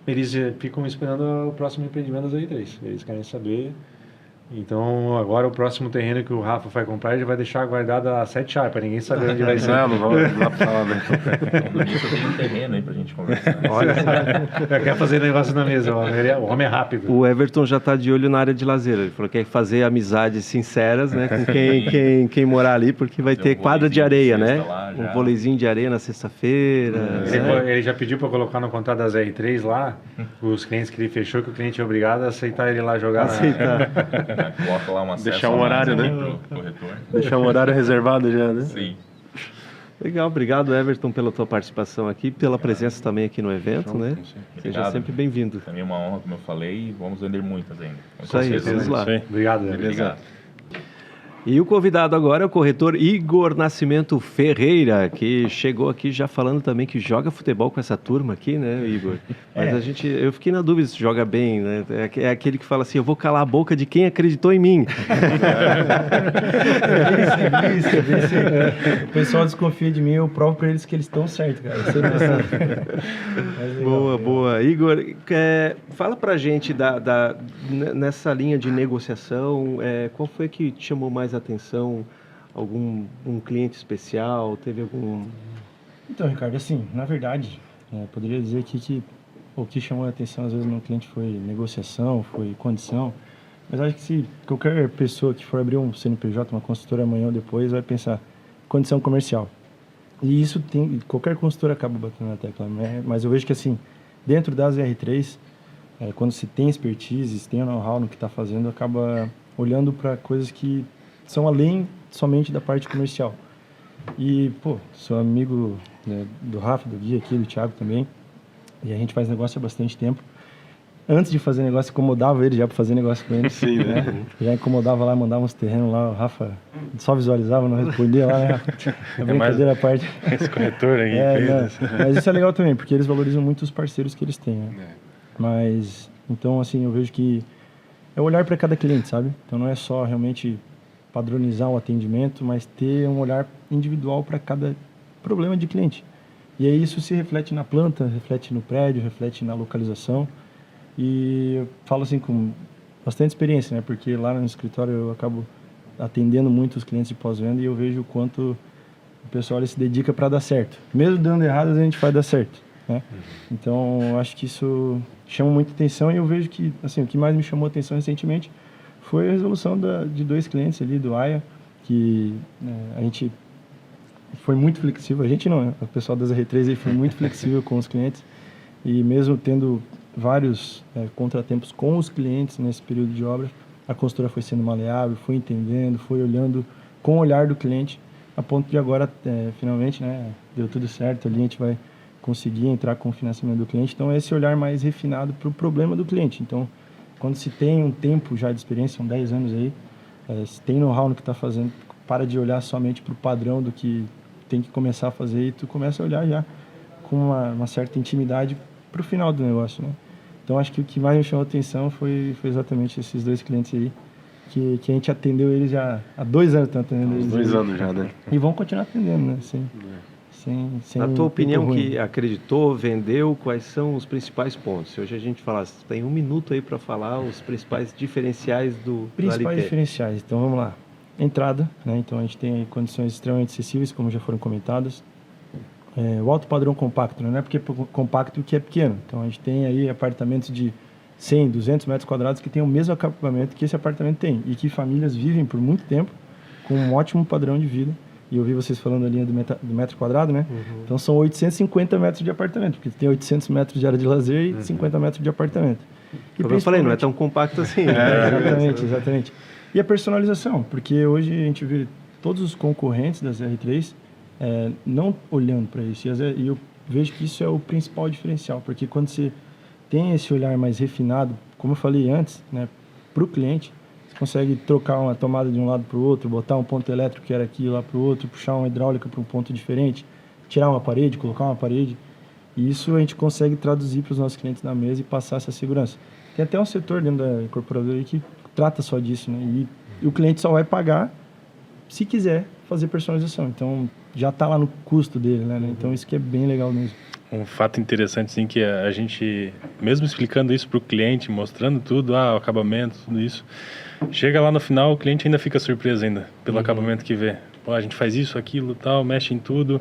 eles ficam esperando o próximo empreendimento das R3. Eles querem saber. Então, agora o próximo terreno que o Rafa vai comprar, ele vai deixar guardado a 7 chaves, para ninguém saber onde vai ser. Não dá para falar, né? Então, no início eu tenho um terreno aí pra gente conversar. Olha, quer fazer negócio na mesa, o homem é rápido. O Everton já está de olho na área de lazer. Ele falou que quer fazer amizades sinceras, né, com quem morar ali, porque vai ter quadra de areia, né? Um vôleizinho de areia na sexta-feira. Ele já pediu para colocar no contrato das R3 lá, os clientes que ele fechou, que o cliente é obrigado a aceitar ele lá jogar. Coloca lá uma deixar um horário, né? Pro corretor. Deixar um horário reservado já, né? Sim. Legal, obrigado Everton pela tua participação aqui, pela presença também aqui no evento, né? Seja sempre bem-vindo. Também é uma honra, como eu falei, e vamos vender muitas ainda. Isso aí, vamos lá. Obrigado, Obrigado. E o convidado agora é o corretor Igor Nascimento Ferreira, que chegou aqui já falando também que joga futebol com essa turma aqui, né, Igor? Mas eu fiquei na dúvida se joga bem, né? É aquele que fala assim, eu vou calar a boca de quem acreditou em mim. O pessoal desconfia de mim, eu provo para eles que eles estão certos, cara. Boa. Igor, fala pra gente nessa linha de negociação, qual foi que te chamou mais atenção? Um cliente especial? Teve algum... Então, Ricardo, assim, na verdade, poderia dizer que o que chamou a atenção às vezes no cliente foi negociação, foi condição, mas acho que se qualquer pessoa que for abrir um CNPJ, uma consultora amanhã ou depois, vai pensar condição comercial. E isso qualquer consultora acaba batendo na tecla, né? Mas eu vejo que assim, dentro das R3, quando se tem expertise, se tem o know-how no que está fazendo, acaba olhando para coisas que são além somente da parte comercial. E, pô, sou amigo, né, do Rafa, do Gui aqui, do Thiago também, e a gente faz negócio há bastante tempo. Antes de fazer negócio, incomodava ele já para fazer negócio com ele. Sim, né? Já incomodava lá, mandava uns terrenos lá, o Rafa só visualizava, não respondia lá, né? A brincadeira à parte. Esse corretor aí. Mas isso é legal também, porque eles valorizam muito os parceiros que eles têm, né? Mas, então, assim, eu vejo que é olhar para cada cliente, sabe? Então não é só realmente padronizar o atendimento, mas ter um olhar individual para cada problema de cliente. E aí isso se reflete na planta, reflete no prédio, reflete na localização. E eu falo assim com bastante experiência, né? Porque lá no escritório eu acabo atendendo muito os clientes de pós-venda e eu vejo o quanto o pessoal ele se dedica para dar certo. Mesmo dando errado, a gente faz dar certo, né? Então, eu acho que isso chama muita atenção e eu vejo que, assim, o que mais me chamou a atenção recentemente foi a resolução de 2 clientes ali do AIA, que a gente foi muito flexível. A gente não, né? O pessoal das R3 ele foi muito flexível com os clientes e mesmo tendo vários contratempos com os clientes nesse período de obra, a consultora foi sendo maleável, foi entendendo, foi olhando com o olhar do cliente, a ponto de agora, finalmente, né, deu tudo certo, ali a gente vai conseguir entrar com o financiamento do cliente. Então, esse olhar mais refinado para o problema do cliente. Então, quando se tem um tempo já de experiência, são 10 anos aí, se tem know-how no que está fazendo, para de olhar somente para o padrão do que tem que começar a fazer e tu começa a olhar já com uma certa intimidade para o final do negócio, né? Então, acho que o que mais me chamou a atenção foi exatamente esses 2 clientes aí, que a gente atendeu eles já há 2 anos, estão atendendo eles. 2 anos já, né? E vão continuar atendendo, né? Sem Na tua opinião, ruim. que acreditou, vendeu, quais são os principais pontos? Se hoje a gente falasse, tem 1 minuto aí para falar os principais diferenciais do Principais LT. diferenciais, então vamos lá. Entrada, né? Então a gente tem aí condições extremamente acessíveis, como já foram comentadas. O alto padrão compacto, né? Não é porque é compacto que é pequeno. Então a gente tem aí apartamentos de 100, 200 metros quadrados que tem o mesmo acabamento que esse apartamento tem e que famílias vivem por muito tempo com um ótimo padrão de vida. E eu vi vocês falando ali do metro quadrado, né? Então são 850 metros de apartamento, porque tem 800 metros de área de lazer e 50 metros de apartamento. E Como eu falei, não é tão compacto assim. Exatamente. E a personalização, porque hoje a gente vê todos os concorrentes das R3 não olhando para isso. E eu vejo que isso é o principal diferencial, porque quando você tem esse olhar mais refinado, como eu falei antes, né, para o cliente, você consegue trocar uma tomada de um lado para o outro, botar um ponto elétrico que era aqui lá para o outro, puxar uma hidráulica para um ponto diferente, tirar uma parede, colocar uma parede. E isso a gente consegue traduzir para os nossos clientes na mesa e passar essa segurança. Tem até um setor dentro da incorporadora aí que trata só disso, né? E o cliente só vai pagar se quiser fazer personalização. Então, já está lá no custo dele, né? Então, isso que é bem legal mesmo. Um fato interessante, assim, que a gente, mesmo explicando isso para o cliente, mostrando tudo, o acabamento, tudo isso, chega lá no final, o cliente ainda fica surpreso ainda, pelo acabamento que vê. Pô, a gente faz isso, aquilo, tal, mexe em tudo.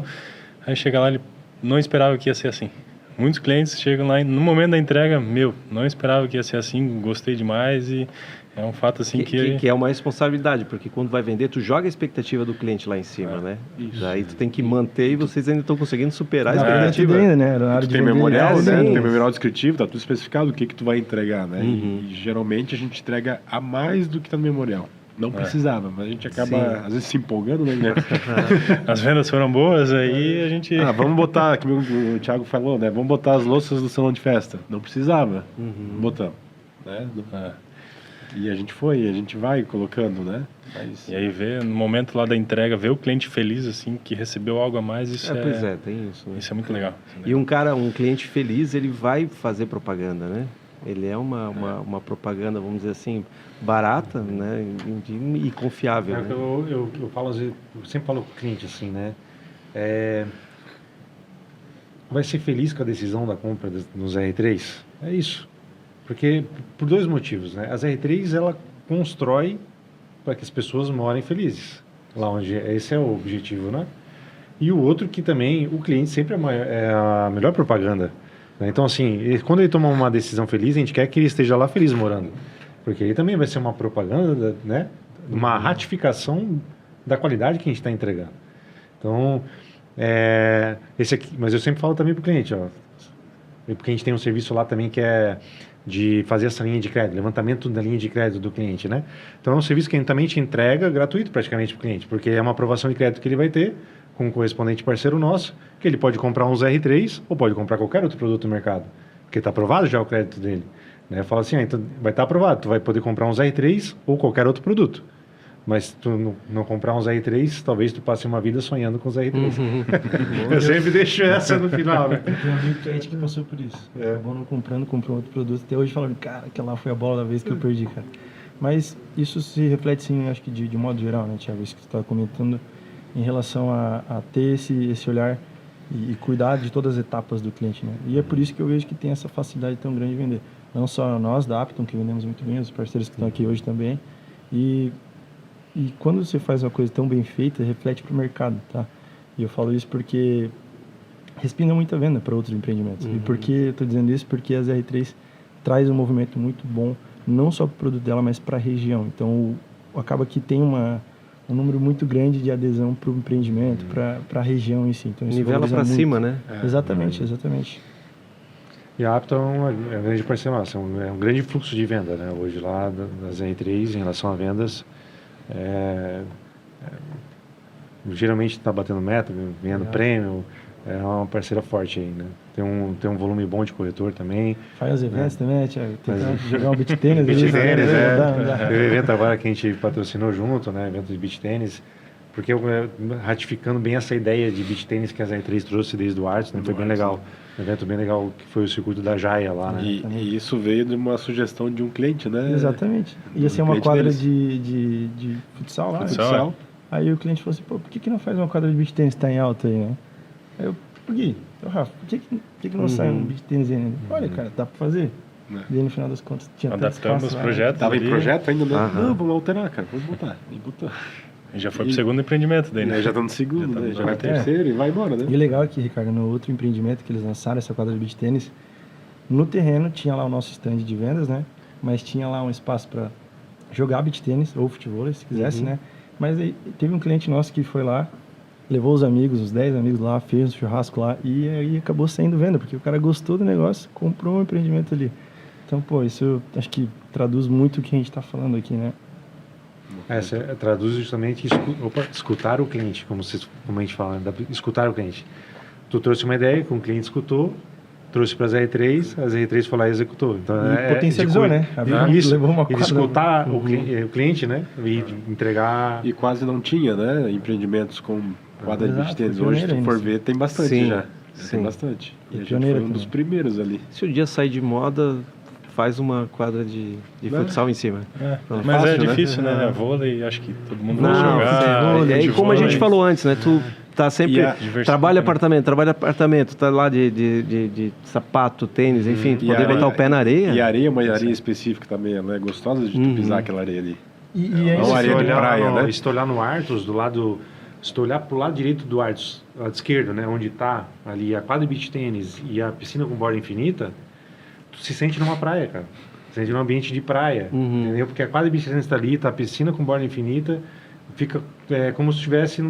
Aí chega lá, ele não esperava que ia ser assim. Muitos clientes chegam lá, no momento da entrega, não esperava que ia ser assim, gostei demais e é um fato assim que é uma responsabilidade, porque quando vai vender, tu joga a expectativa do cliente lá em cima, né? Daí tu tem que manter e vocês ainda estão conseguindo superar a expectativa. Ainda, né? Tem memorial, né? Tem memorial descritivo, tá tudo especificado o que tu vai entregar, né? E geralmente a gente entrega a mais do que tá no memorial. Não precisava, mas a gente acaba, às vezes, se empolgando, né? As vendas foram boas, aí a gente... vamos botar, que o Thiago falou, né? Vamos botar as louças do salão de festa. Não precisava, botamos, né? E a gente vai colocando, né? E aí no momento lá da entrega, ver o cliente feliz, assim, que recebeu algo a mais, isso Pois é, tem isso. Né? Isso é muito legal. E um cliente feliz, ele vai fazer propaganda, né? Ele é uma propaganda, vamos dizer assim, barata, né, e confiável. Né? Eu falo, eu sempre falo com o cliente assim, né? Vai ser feliz com a decisão da compra nos R3? É isso. Porque, por 2 motivos, né? As R3, ela constrói para que as pessoas morem felizes. Lá onde esse é o objetivo, né? E o outro que também, o cliente sempre é a melhor propaganda. Então, assim, quando ele toma uma decisão feliz, a gente quer que ele esteja lá feliz morando. Porque aí também vai ser uma propaganda, né? Uma ratificação da qualidade que a gente está entregando. Então, esse aqui... Mas eu sempre falo também para o cliente, ó. Porque a gente tem um serviço lá também que é de fazer essa linha de crédito, levantamento da linha de crédito do cliente, né? Então é um serviço que a gente também te entrega gratuito praticamente para o cliente, porque é uma aprovação de crédito que ele vai ter com um correspondente parceiro nosso, que ele pode comprar uns R3 ou pode comprar qualquer outro produto no mercado, porque está aprovado já o crédito dele. Né? Fala assim, então vai estar aprovado, tu vai poder comprar uns R3 ou qualquer outro produto. Mas se tu não comprar uns R3, talvez tu passe uma vida sonhando com os R3. Eu sempre deixo essa no final, né? Tem um amigo cliente que passou por isso. Acabou não comprando, comprou outro produto. Até hoje falando, cara, aquela foi a bola da vez que eu perdi, cara. Mas isso se reflete, sim, acho que de modo geral, né, Thiago? Isso que você estava comentando em relação a ter esse olhar e cuidar de todas as etapas do cliente, né? E é por isso que eu vejo que tem essa facilidade tão grande de vender. Não só nós da Apton, que vendemos muito bem, os parceiros que estão aqui hoje também. E quando você faz uma coisa tão bem feita, reflete para o mercado, tá? E eu falo isso porque respinga muita venda para outros empreendimentos. E por que eu estou dizendo isso? Porque a ZR3 traz um movimento muito bom, não só para o produto dela, mas para a região. Então, acaba que tem um número muito grande de adesão para o empreendimento, para a região em si. Então, isso nivela para cima, né? Exatamente, exatamente. E a Apton é um grande parceiro nosso, é um grande fluxo de venda, né? Hoje lá da ZR3, em relação a vendas, geralmente está batendo meta, ganhando prêmio, é uma parceira forte aí, né? Tem um volume bom de corretor também. Faz eventos também, Thiago? Tentar jogar um beach tênis. Beach tênis, Teve um evento agora que a gente patrocinou junto, né? Evento de beach tênis. Porque ratificando bem essa ideia de beach tênis que a ZR3 trouxe desde o Arts, né? Foi bem legal. Um evento bem legal que foi o circuito da Jaia lá, né? E isso veio de uma sugestão de um cliente, né? Exatamente. Ia ser uma quadra de futsal lá. Futsal. Aí o cliente falou assim, pô, por que não faz uma quadra de beach tênis que tá em alta aí, né? Aí eu, Gui, Rafa, por que não sai um beach tênis aí, né? Olha, cara, dá pra fazer. E aí, no final das contas, tinha adaptamos os projetos. Tava ali. em projeto ainda, né? Não, vamos alterar, cara, vamos botar. E botou. E já foi pro segundo empreendimento daí, né? Já estamos no segundo, né? Já vai no terceiro e vai embora, né? E o legal é que, Ricardo, no outro empreendimento que eles lançaram, essa quadra de beach tênis, no terreno tinha lá o nosso stand de vendas, né? Mas tinha lá um espaço para jogar beach tênis ou futebol, se quisesse, né? Mas aí teve um cliente nosso que foi lá, levou os amigos, os 10 amigos lá, fez um churrasco lá e aí acabou saindo venda, porque o cara gostou do negócio, comprou um empreendimento ali. Então, pô, isso acho que traduz muito o que a gente está falando aqui, né? Traduz justamente escutar o cliente, como a gente fala, né? Escutar o cliente. Tu trouxe uma ideia que um cliente escutou, trouxe para a ZR3 foi lá e executou. Então, potencializou, né? Isso, levou uma e de escutar o cliente, né? E entregar... E quase não tinha, né? Empreendimentos com quadra de beach tênis. Hoje, se tu for ver, tem bastante. Sim, já. sim. Tem bastante. E a gente foi um dos primeiros ali. Se o dia sair de moda, faz uma quadra de futsal em cima. Mas fácil, é difícil, né? Vôlei, acho que todo mundo vai Não, jogar. e como a gente falou antes, né? Tu tá sempre... Trabalha apartamento, tá lá de sapato, tênis, enfim, tu poder botar o pé na areia. E a areia é uma areia específica também, ela é gostosa de tu pisar aquela areia ali. E é uma areia de praia, né? Se tu olhar no Artus, se tu olhar pro lado direito do Artus, lado esquerdo, né? Onde tá ali a quadra de beach tênis e a piscina com borda infinita, tu se sente numa praia, cara. Se sente num ambiente de praia, entendeu? Porque a quadra de beach tênis tá ali, tá a piscina com borda infinita, fica como se estivesse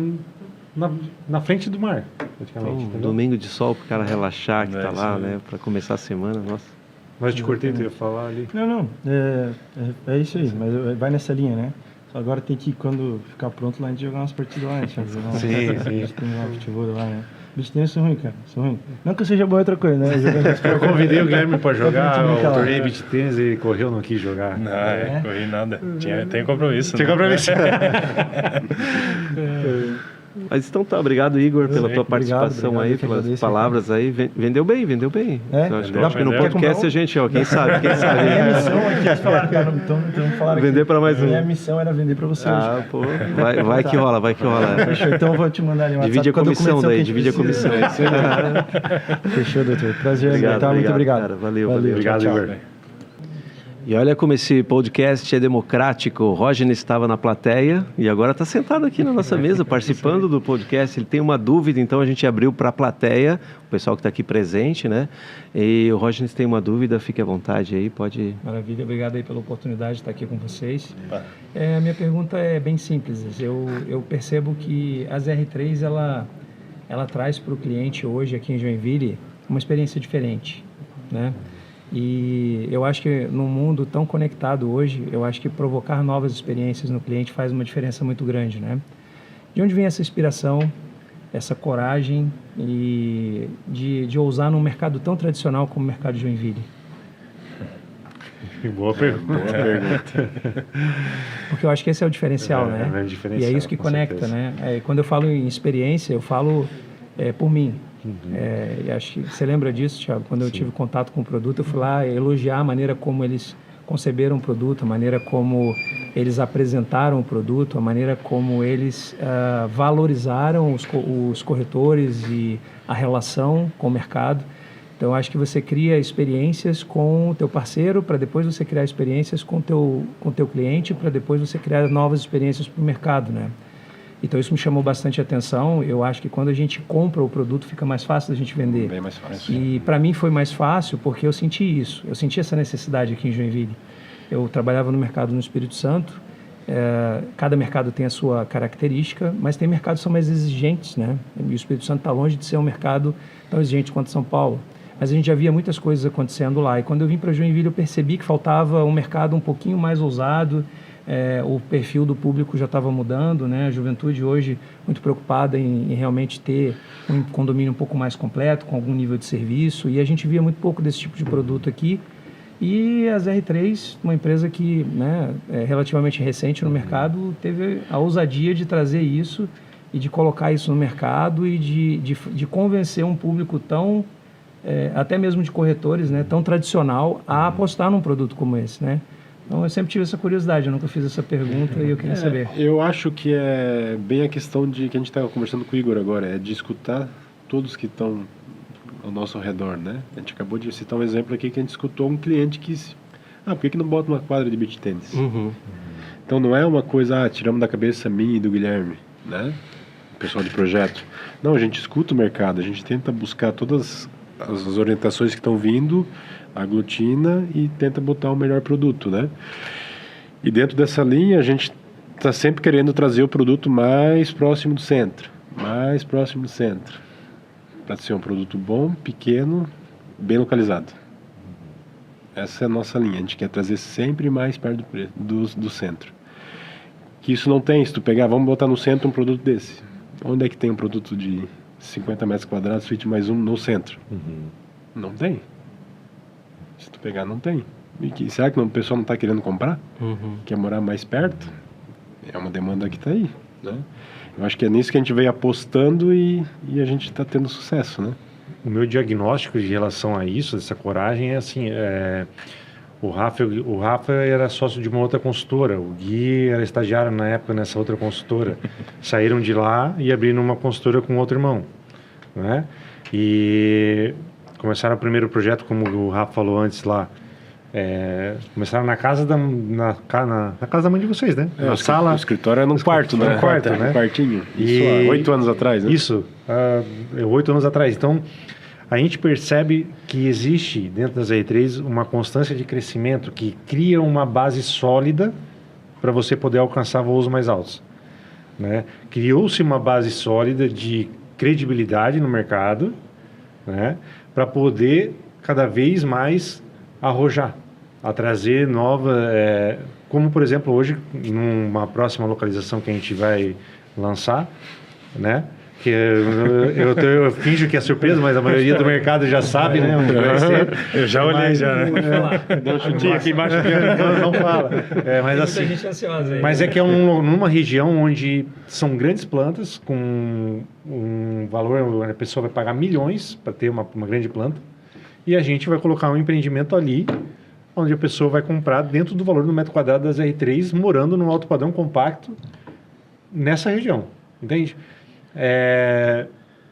na frente do mar, praticamente. Domingo de sol pro cara relaxar, que tá lá, né? Pra começar a semana, nossa. Mas te cortei, tu ia falar ali. Não, é isso aí, mas vai nessa linha, né? Só agora tem que, quando ficar pronto lá, a gente jogar umas partidas lá, né? Sim. Tem lá futebol lá, né? Beach tênis são ruins, cara, são ruins. Não que eu seja bom em outra coisa, né? Eu convidei o Guilherme para jogar o torneio de beach tênis e correu, não quis jogar. Não, corri nada. Tem compromisso. Tem compromisso. Mas então tá, obrigado Igor pela tua participação aí, pelas palavras aí. Vendeu bem. Eu acho que no podcast a gente, quem sabe. Minha missão aqui, eles falaram, cara, então falaram vender para mais um. Minha missão era vender para você hoje. Pô, vai que rola. Fechou, então eu vou te mandar ali uma divide a comissão daí, divide a comissão. Fechou, doutor. Prazer, muito obrigado. Cara, valeu. Obrigado, Igor. E olha como esse podcast é democrático. O Roger estava na plateia e agora está sentado aqui na nossa mesa, participando do podcast. Ele tem uma dúvida, então a gente abriu para a plateia, o pessoal que está aqui presente, né? E o Roger tem uma dúvida, fique à vontade aí, pode... Maravilha, obrigado aí pela oportunidade de estar aqui com vocês. A minha pergunta é bem simples. Eu percebo que a ZR3, ela traz para o cliente hoje aqui em Joinville uma experiência diferente, né? E eu acho que num mundo tão conectado hoje, eu acho que provocar novas experiências no cliente faz uma diferença muito grande, né? De onde vem essa inspiração, essa coragem e de ousar num mercado tão tradicional como o mercado de Joinville? Boa pergunta. Porque eu acho que esse é o diferencial, né? É o diferencial, E é isso que com conecta, certeza. né? Quando eu falo em experiência, eu falo por mim. E acho que você lembra disso, Thiago? Quando eu tive contato com o produto, eu fui lá elogiar a maneira como eles conceberam o produto, a maneira como eles apresentaram o produto, a maneira como eles valorizaram os corretores e a relação com o mercado. Então, acho que você cria experiências com o teu parceiro para depois você criar experiências com o teu cliente para depois você criar novas experiências para o mercado, né? Então, isso me chamou bastante atenção. Eu acho que quando a gente compra o produto, fica mais fácil da gente vender. Bem mais fácil. E para mim foi mais fácil porque eu senti isso. Eu senti essa necessidade aqui em Joinville. Eu trabalhava no mercado no Espírito Santo. Cada mercado tem a sua característica, mas tem mercados que são mais exigentes, né? E o Espírito Santo está longe de ser um mercado tão exigente quanto São Paulo. Mas a gente já via muitas coisas acontecendo lá. E quando eu vim para Joinville, eu percebi que faltava um mercado um pouquinho mais ousado. O perfil do público já estava mudando, né? A juventude hoje muito preocupada em realmente ter um condomínio um pouco mais completo, com algum nível de serviço. E a gente via muito pouco desse tipo de produto aqui. E a ZR3, uma empresa que, né, é relativamente recente no mercado, teve a ousadia de trazer isso e de colocar isso no mercado e de convencer um público tão, até mesmo de corretores, né, tão tradicional, a apostar num produto como esse, né? Então, eu sempre tive essa curiosidade, eu nunca fiz essa pergunta e eu queria saber. Eu acho que é bem a questão de que a gente estava conversando com o Igor agora, é de escutar todos que estão ao nosso redor, né? A gente acabou de citar um exemplo aqui que a gente escutou um cliente que disse, por que não bota uma quadra de beach tênis? Então, não é uma coisa, tiramos da cabeça minha e do Guilherme, né? O pessoal de projeto. Não, a gente escuta o mercado, a gente tenta buscar todas as orientações que estão vindo, aglutina e tenta botar o melhor produto, né? E dentro dessa linha a gente está sempre querendo trazer o produto mais próximo do centro, para ser um produto bom, pequeno, bem localizado. Essa é a nossa linha, a gente quer trazer sempre mais perto do centro. Que isso não tem, se tu pegar, vamos botar no centro um produto desse. Onde é que tem um produto de 50 metros quadrados, suíte mais um no centro? Não tem. Se tu pegar, não tem. Será que o pessoal não está querendo comprar? Quer morar mais perto? É uma demanda que está aí, né? Eu acho que é nisso que a gente veio apostando e a gente está tendo sucesso, né? O meu diagnóstico de relação a isso, dessa coragem, é assim, o Rafa era sócio de uma outra consultora, o Gui era estagiário na época nessa outra consultora. Saíram de lá e abriram uma consultora com outro irmão, né? E começaram o primeiro projeto, como o Rafa falou antes lá, começaram na casa da mãe de vocês, né? Na sala. O escritório era num quarto, né? No quarto, né? Um quartinho. Isso há 8 anos atrás, né? Isso, 8 anos atrás. Então, a gente percebe que existe dentro das R3 uma constância de crescimento que cria uma base sólida para você poder alcançar voos mais altos, né? Criou-se uma base sólida de credibilidade no mercado, né? Para poder cada vez mais arrojar, a trazer como por exemplo hoje, numa próxima localização que a gente vai lançar, né? Que eu finjo que é surpresa, mas a maioria do mercado já sabe, né? Onde vai ser. Eu já olhei, já, né? Deu um chutinho aqui embaixo. Não fala. Mas assim, Muita gente ansiosa aí. mas é que é numa região onde são grandes plantas, com um valor, a pessoa vai pagar milhões para ter uma grande planta, e a gente vai colocar um empreendimento ali, onde a pessoa vai comprar dentro do valor do metro quadrado das R3, morando num alto padrão compacto nessa região, entende?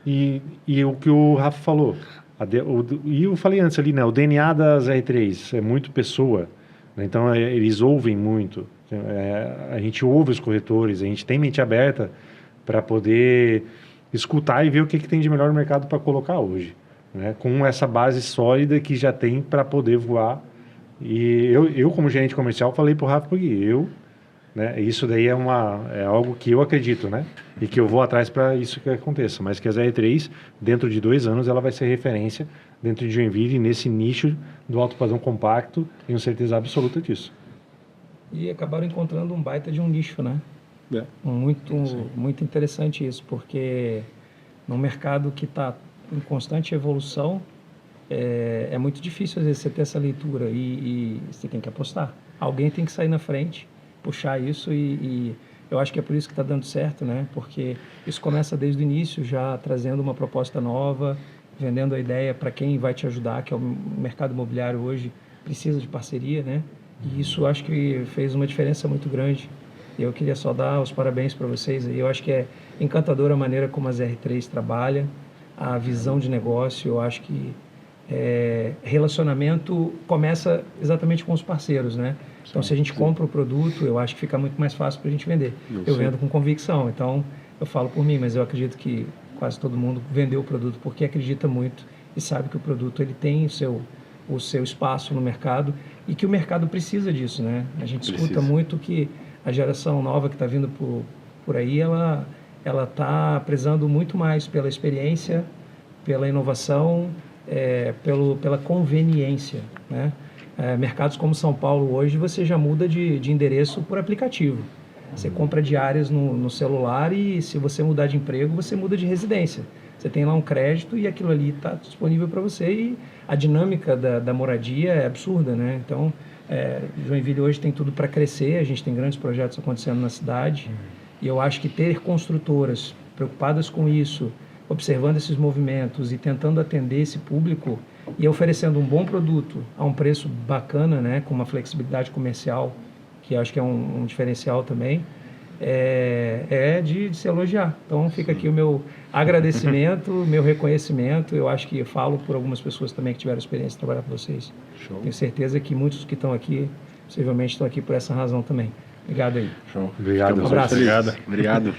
E o que o Rafa falou, e eu falei antes ali, né? O DNA das R3 é muito pessoa, né? Então eles ouvem muito, a gente ouve os corretores, a gente tem mente aberta para poder escutar e ver o que tem de melhor no mercado para colocar hoje, né? Com essa base sólida que já tem para poder voar. E eu como gerente comercial falei para o Rafa, porque né? Isso daí é algo que eu acredito, né? E que eu vou atrás para isso que aconteça. Mas que a ZR3, dentro de 2 anos, ela vai ser referência dentro de Joinville, nesse nicho do alto padrão compacto, tenho certeza absoluta disso. E acabaram encontrando um baita de um nicho, né? É. Muito interessante isso, porque num mercado que está em constante evolução, é muito difícil às vezes você ter essa leitura e você tem que apostar. Alguém tem que sair na frente, puxar isso e eu acho que é por isso que está dando certo, né? Porque isso começa desde o início, já trazendo uma proposta nova, vendendo a ideia para quem vai te ajudar, que é o mercado imobiliário hoje precisa de parceria, né? E isso acho que fez uma diferença muito grande. Eu queria só dar os parabéns para vocês. Eu acho que é encantadora a maneira como a ZR3 trabalha, a visão de negócio. Eu acho que relacionamento começa exatamente com os parceiros, né? Então, se a gente compra o produto, eu acho que fica muito mais fácil para a gente vender. Eu vendo com convicção. Então, eu falo por mim, mas eu acredito que quase todo mundo vendeu o produto porque acredita muito e sabe que o produto ele tem o seu espaço no mercado e que o mercado precisa disso, né? A gente escuta muito que a geração nova que está vindo por aí, ela está prezando muito mais pela experiência, pela inovação, pela conveniência, né? Mercados como São Paulo hoje, você já muda de endereço por aplicativo. Você compra diárias no celular e se você mudar de emprego, você muda de residência. Você tem lá um crédito e aquilo ali está disponível para você e a dinâmica da moradia é absurda, né? Então, Joinville hoje tem tudo para crescer, a gente tem grandes projetos acontecendo na cidade e eu acho que ter construtoras preocupadas com isso, observando esses movimentos e tentando atender esse público e oferecendo um bom produto a um preço bacana, né, com uma flexibilidade comercial, que acho que é um diferencial também, de se elogiar. Então fica aqui o meu agradecimento, meu reconhecimento. Eu acho que eu falo por algumas pessoas também que tiveram experiência de trabalhar com vocês. Show. Tenho certeza que muitos que estão aqui, possivelmente estão aqui por essa razão também. Obrigado aí. Show. Obrigado. Um abraço. Obrigado.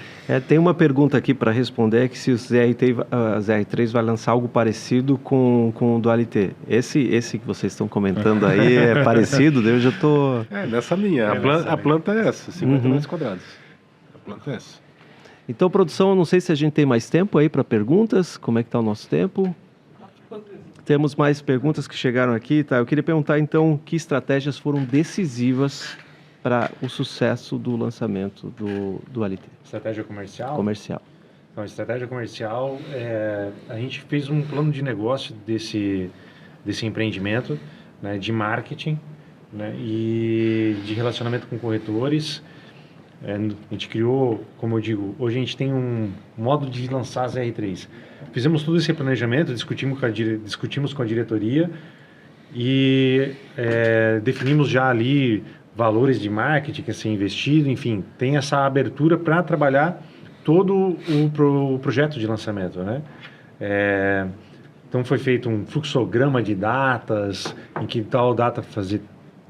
Tem uma pergunta aqui para responder, que se o ZR3 vai lançar algo parecido com o Dualité. Esse que vocês estão comentando aí é parecido? Eu já estou... Nessa linha. A planta é essa, 50 metros quadrados. A planta é essa. Então, produção, eu não sei se a gente tem mais tempo aí para perguntas. Como é que está o nosso tempo? Temos mais perguntas que chegaram aqui, tá? Eu queria perguntar, então, que estratégias foram decisivas para o sucesso do lançamento do Dualité? Estratégia comercial? Comercial. Então, estratégia comercial, a gente fez um plano de negócio desse empreendimento, né, de marketing, né, e de relacionamento com corretores. A gente criou, como eu digo, hoje a gente tem um modo de lançar as R3. Fizemos todo esse planejamento, discutimos com a diretoria e definimos já ali valores de marketing que a ser investido, enfim, tem essa abertura para trabalhar todo o projeto de lançamento, né? Então foi feito um fluxograma de datas, em que tal data fazer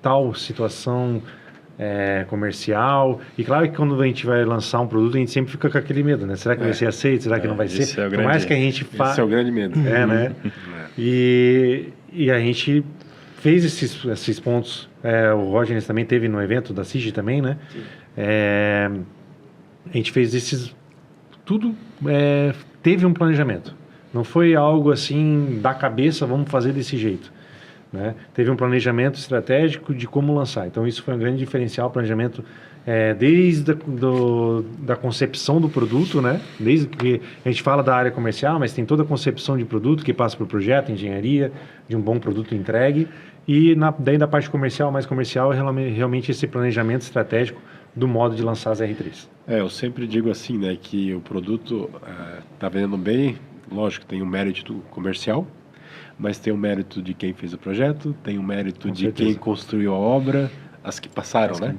tal situação comercial, e claro que quando a gente vai lançar um produto, a gente sempre fica com aquele medo, né? Será que vai ser aceito? Será que não vai ser? Por mais que a gente faça... Esse é o grande medo. Né? E a gente fez esses pontos, o Roger também teve no evento da CIG também, né? A gente fez tudo teve um planejamento. Não foi algo assim da cabeça, vamos fazer desse jeito, né? Teve um planejamento estratégico de como lançar. Então isso foi um grande diferencial, planejamento desde da concepção do produto, né? Desde que a gente fala da área comercial, mas tem toda a concepção de produto que passa por projeto, engenharia, de um bom produto entregue. E daí da parte comercial, mais comercial, é realmente esse planejamento estratégico do modo de lançar as R3. Eu sempre digo assim, né, que o produto está vendendo bem, lógico, tem um mérito comercial, mas tem o mérito de quem fez o projeto, tem o mérito de quem construiu a obra, as que passaram, né?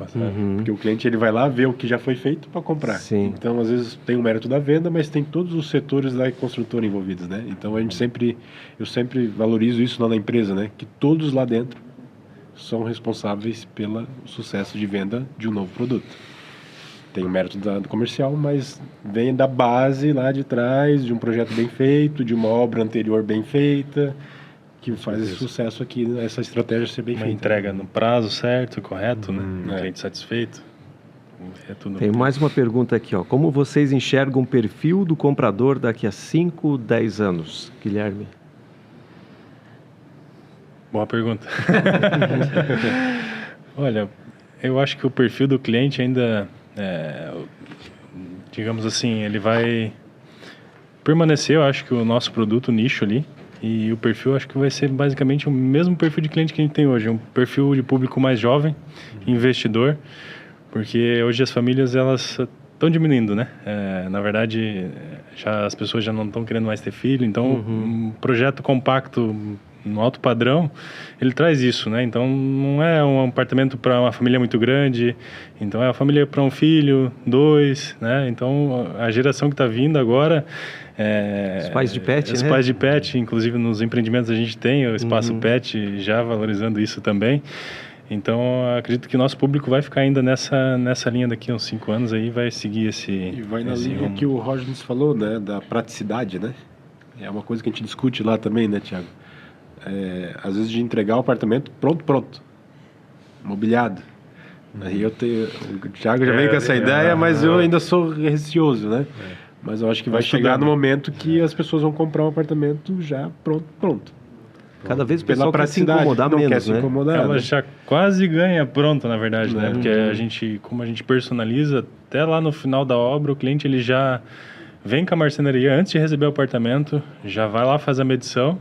Porque o cliente ele vai lá ver o que já foi feito para comprar. Sim. Então, às vezes, tem o mérito da venda, mas tem todos os setores da construtora envolvidos, né? Então, eu sempre valorizo isso lá na empresa, né? Que todos lá dentro são responsáveis pelo sucesso de venda de um novo produto. Tem o mérito do comercial, mas vem da base lá de trás, de um projeto bem feito, de uma obra anterior bem feita, que faz esse sucesso aqui, essa estratégia ser bem feita. Uma entrega no prazo certo, correto, né? Um cliente satisfeito. É tudo. Tem mais uma pergunta aqui, ó. Como vocês enxergam o perfil do comprador daqui a 5, 10 anos? Guilherme. Boa pergunta. Olha, eu acho que o perfil do cliente ainda, digamos assim, ele vai permanecer, eu acho que o nosso produto nicho ali, e o perfil acho que vai ser basicamente o mesmo perfil de cliente que a gente tem hoje, um perfil de público mais jovem, investidor, porque hoje as famílias elas estão diminuindo, né? Na verdade, as pessoas já não estão querendo mais ter filho, então um projeto compacto no alto padrão, ele traz isso, né? Então, não é um apartamento para uma família muito grande, então é uma família para um filho, 2, né? Então, a geração que está vindo agora... Os pais de pet, os né? pais de pet, inclusive nos empreendimentos a gente tem o espaço pet já valorizando isso também. Então, acredito que o nosso público vai ficar ainda nessa linha daqui a uns 5 anos aí, vai seguir esse... E vai na linha que o Roger nos falou, né? Da praticidade, né? É uma coisa que a gente discute lá também, né, Thiago? Às vezes de entregar o apartamento pronto, mobiliado. Aí o Thiago já veio com essa ideia, mas eu ainda sou receoso, né? Mas eu acho que vai chegar no momento que as pessoas vão comprar um apartamento já pronto. Cada vez o Pela pessoal quer se praticidade, incomodar não menos, quer se né? incomodar, Ela né? já quase ganha pronto, na verdade, né? Porque como a gente personaliza, até lá no final da obra, o cliente ele já vem com a marcenaria antes de receber o apartamento, já vai lá fazer a medição,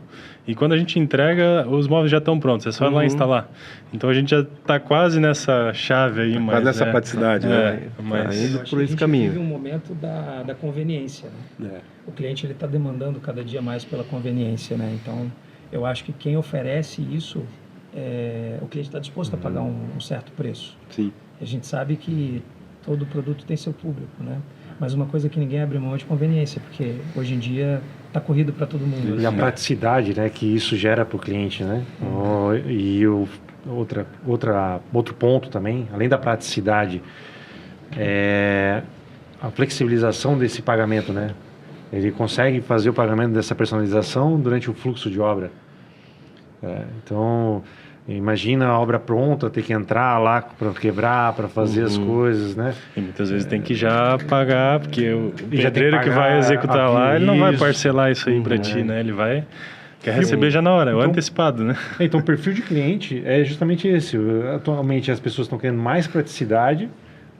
e quando a gente entrega, os móveis já estão prontos, é só ir lá instalar. Então a gente já está quase nessa chave aí, mas... Quase nessa praticidade, né? Mas... indo Eu acho por que esse a gente caminho. vive um momento da conveniência, né? O cliente ele está demandando cada dia mais pela conveniência, né? Então, eu acho que quem oferece isso, o cliente está disposto a pagar um certo preço. Sim. A gente sabe que todo produto tem seu público, né? Mas uma coisa que ninguém abre mão é de conveniência, porque hoje em dia está corrido para todo mundo. E a praticidade, né, que isso gera para o cliente, né? Outro ponto também, além da praticidade, é a flexibilização desse pagamento, né? Ele consegue fazer o pagamento dessa personalização durante o fluxo de obra. Então, imagina a obra pronta, ter que entrar lá para quebrar, para fazer as coisas, né? E muitas vezes tem que já pagar, porque o já tem pedreiro que vai executar lá, ele não vai parcelar isso aí para ti, né? Ele quer receber já na hora, ou antecipado, né? Então, o perfil de cliente é justamente esse. Atualmente, as pessoas estão querendo mais praticidade,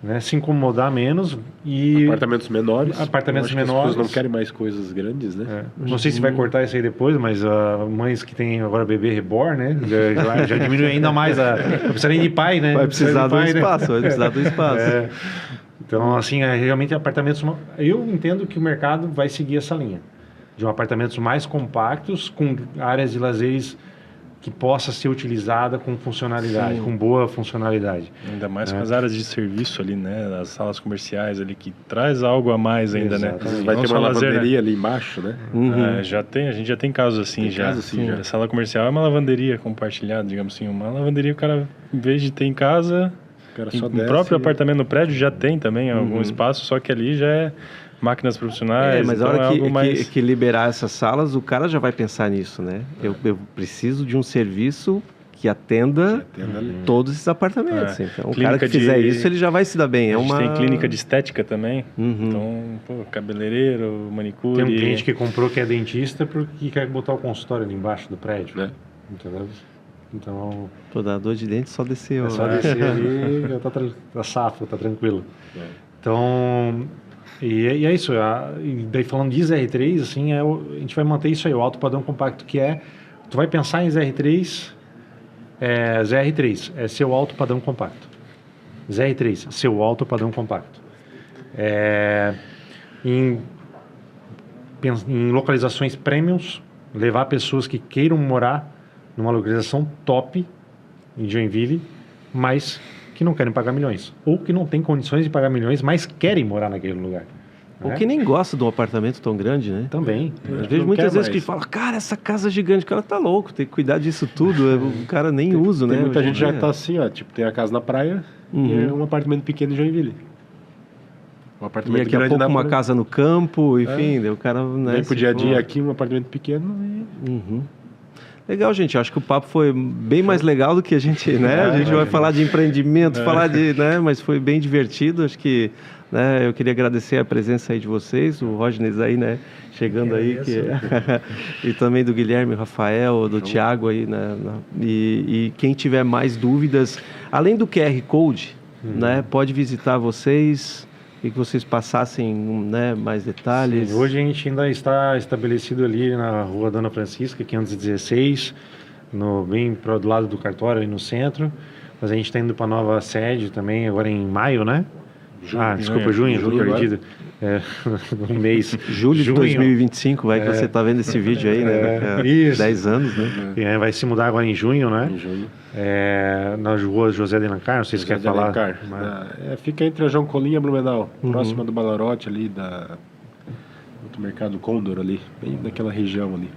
né? Se incomodar menos e... Apartamentos menores. Apartamentos Eu acho que menores. as pessoas não querem mais coisas grandes, né? Não sei se vai cortar isso aí depois, mas mães que têm agora bebê reborn, né? Já diminui ainda mais não precisa nem de pai, né? Vai precisar do pai, né? espaço, vai precisar do espaço. Então, assim, realmente apartamentos... Eu entendo que o mercado vai seguir essa linha. De apartamentos mais compactos, com áreas de lazeres que possa ser utilizada com funcionalidade, com boa funcionalidade. Ainda mais com as áreas de serviço ali, né? As salas comerciais ali, que traz algo a mais ainda, Exato. né? Vai Não ter só uma lazer, lavanderia né? ali embaixo, né? A gente já tem casos assim, A sala comercial é uma lavanderia compartilhada, digamos assim. Uma lavanderia o cara, em vez de ter em casa, O cara só no desce próprio e- apartamento no prédio já tem também algum espaço, só que ali já é máquinas profissionais, Mas então a hora é algo mais... que liberar essas salas, o cara já vai pensar nisso, né? Eu preciso de um serviço que atenda todos esses apartamentos. Então, o cara que fizer isso, ele já vai se dar bem. A gente tem clínica de estética também, então, cabeleireiro, manicure... Tem um cliente que comprou que é dentista porque quer botar o consultório ali embaixo do prédio. Entendeu? Então... Pô, dá dor de dente, só descer. É só descer ali, já tá safo, tá tranquilo. Então... E é isso. E daí falando de ZR3, assim, a gente vai manter isso aí, o alto padrão compacto, que tu vai pensar em ZR3, ZR3 é seu alto padrão compacto. ZR3, seu alto padrão compacto. Em localizações premiums, levar pessoas que queiram morar numa localização top em Joinville, mas que não querem pagar milhões. Ou que não têm condições de pagar milhões, mas querem morar naquele lugar. Ou que nem gosta de um apartamento tão grande, né? Também. Eu vejo muitas vezes que fala, cara, essa casa é gigante, o cara tá louco, tem que cuidar disso tudo, o cara nem usa, né? Tem muita hoje em gente já dia. tá assim, ó, tipo, tem a casa na praia e é um apartamento pequeno em Joinville. Um E apartamento daqui a grande pouco na uma praia. casa no campo, enfim, daí o cara... Né, Vem pro se dia a dia for- aqui, um apartamento pequeno e... Legal, gente. Acho que o papo foi bem mais legal do que a gente, né? A gente vai falar de empreendimento, falar de, né? Mas foi bem divertido. Acho que, né? Eu queria agradecer a presença aí de vocês, o Rodney aí, né? Chegando aí, e também do Guilherme, Rafael, do Thiago aí, né? E quem tiver mais dúvidas, além do QR Code, né? Pode visitar vocês e que vocês passassem, né? Mais detalhes. Sim, hoje a gente ainda está estabelecido ali na Rua Dona Francisca, 516, bem do lado do cartório, aí no centro. Mas a gente está indo para a nova sede também, agora em maio, né? Junho, estou perdido. Um mês. Julho de 2025, que você está vendo esse vídeo aí, né? Isso. 10 anos, né? Vai se mudar agora em junho, né? Em junho. Na rua José de Alencar, não sei se quer falar. Fica entre a João Colim e a Blumenau, próxima do Balarote ali, do mercado Condor ali, bem naquela região ali.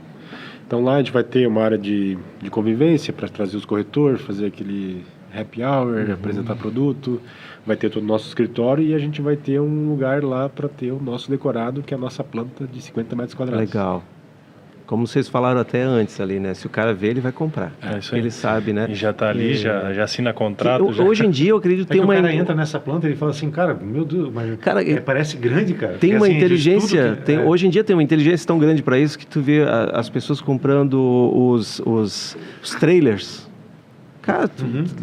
Então lá a gente vai ter uma área de convivência para trazer os corretores, fazer aquele happy hour, apresentar produto, vai ter todo o nosso escritório e a gente vai ter um lugar lá para ter o nosso decorado, que é a nossa planta de 50 metros quadrados. Legal. Como vocês falaram até antes ali, né? Se o cara vê, ele vai comprar. Isso aí. Ele sabe, né? E já está ali, já assina contrato. Hoje em dia, eu acredito que tem o uma... cara entra nessa planta e ele fala assim, cara, meu Deus, mas parece grande, cara. Tem uma inteligência, hoje em dia tem uma inteligência tão grande para isso que tu vê as pessoas comprando os trailers. Cara,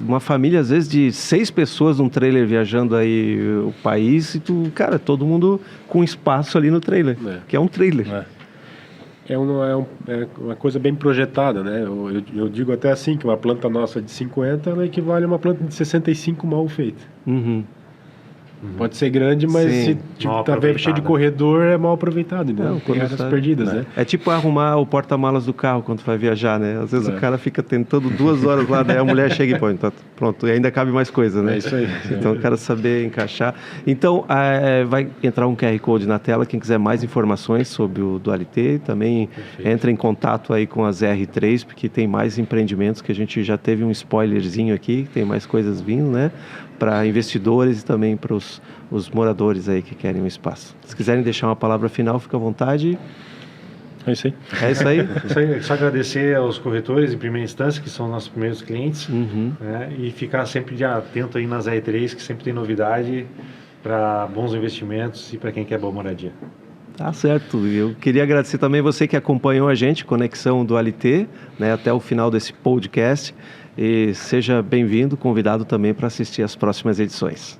uma família, às vezes, de 6 pessoas num trailer viajando aí o país e todo mundo com espaço ali no trailer, que é um trailer. É uma coisa bem projetada, né? Eu digo até assim, que uma planta nossa de 50, ela equivale a uma planta de 65 mal feita. Pode ser grande, mas se tá cheio de corredor, é mal aproveitado, né? Tem áreas perdidas, né? É tipo arrumar o porta-malas do carro quando vai viajar, né? Às vezes o cara fica tentando 2 horas lá, daí a mulher chega e põe, tá pronto, e ainda cabe mais coisa, né? É isso aí. Então o cara saber encaixar. Então, vai entrar um QR Code na tela, quem quiser mais informações sobre o Dualité, também entra em contato aí com a ZR3, porque tem mais empreendimentos que a gente já teve um spoilerzinho aqui, tem mais coisas vindo, né? Para investidores e também para os moradores aí que querem um espaço. Se quiserem deixar uma palavra final, fica à vontade. É isso aí. É isso aí? Só agradecer aos corretores em primeira instância, que são nossos primeiros clientes, né? E ficar sempre atento aí nas R3, que sempre tem novidade para bons investimentos e para quem quer boa moradia. Tá certo. Eu queria agradecer também você que acompanhou a gente, Conexão Dualité, né, até o final desse podcast. E seja bem-vindo, convidado também para assistir as próximas edições.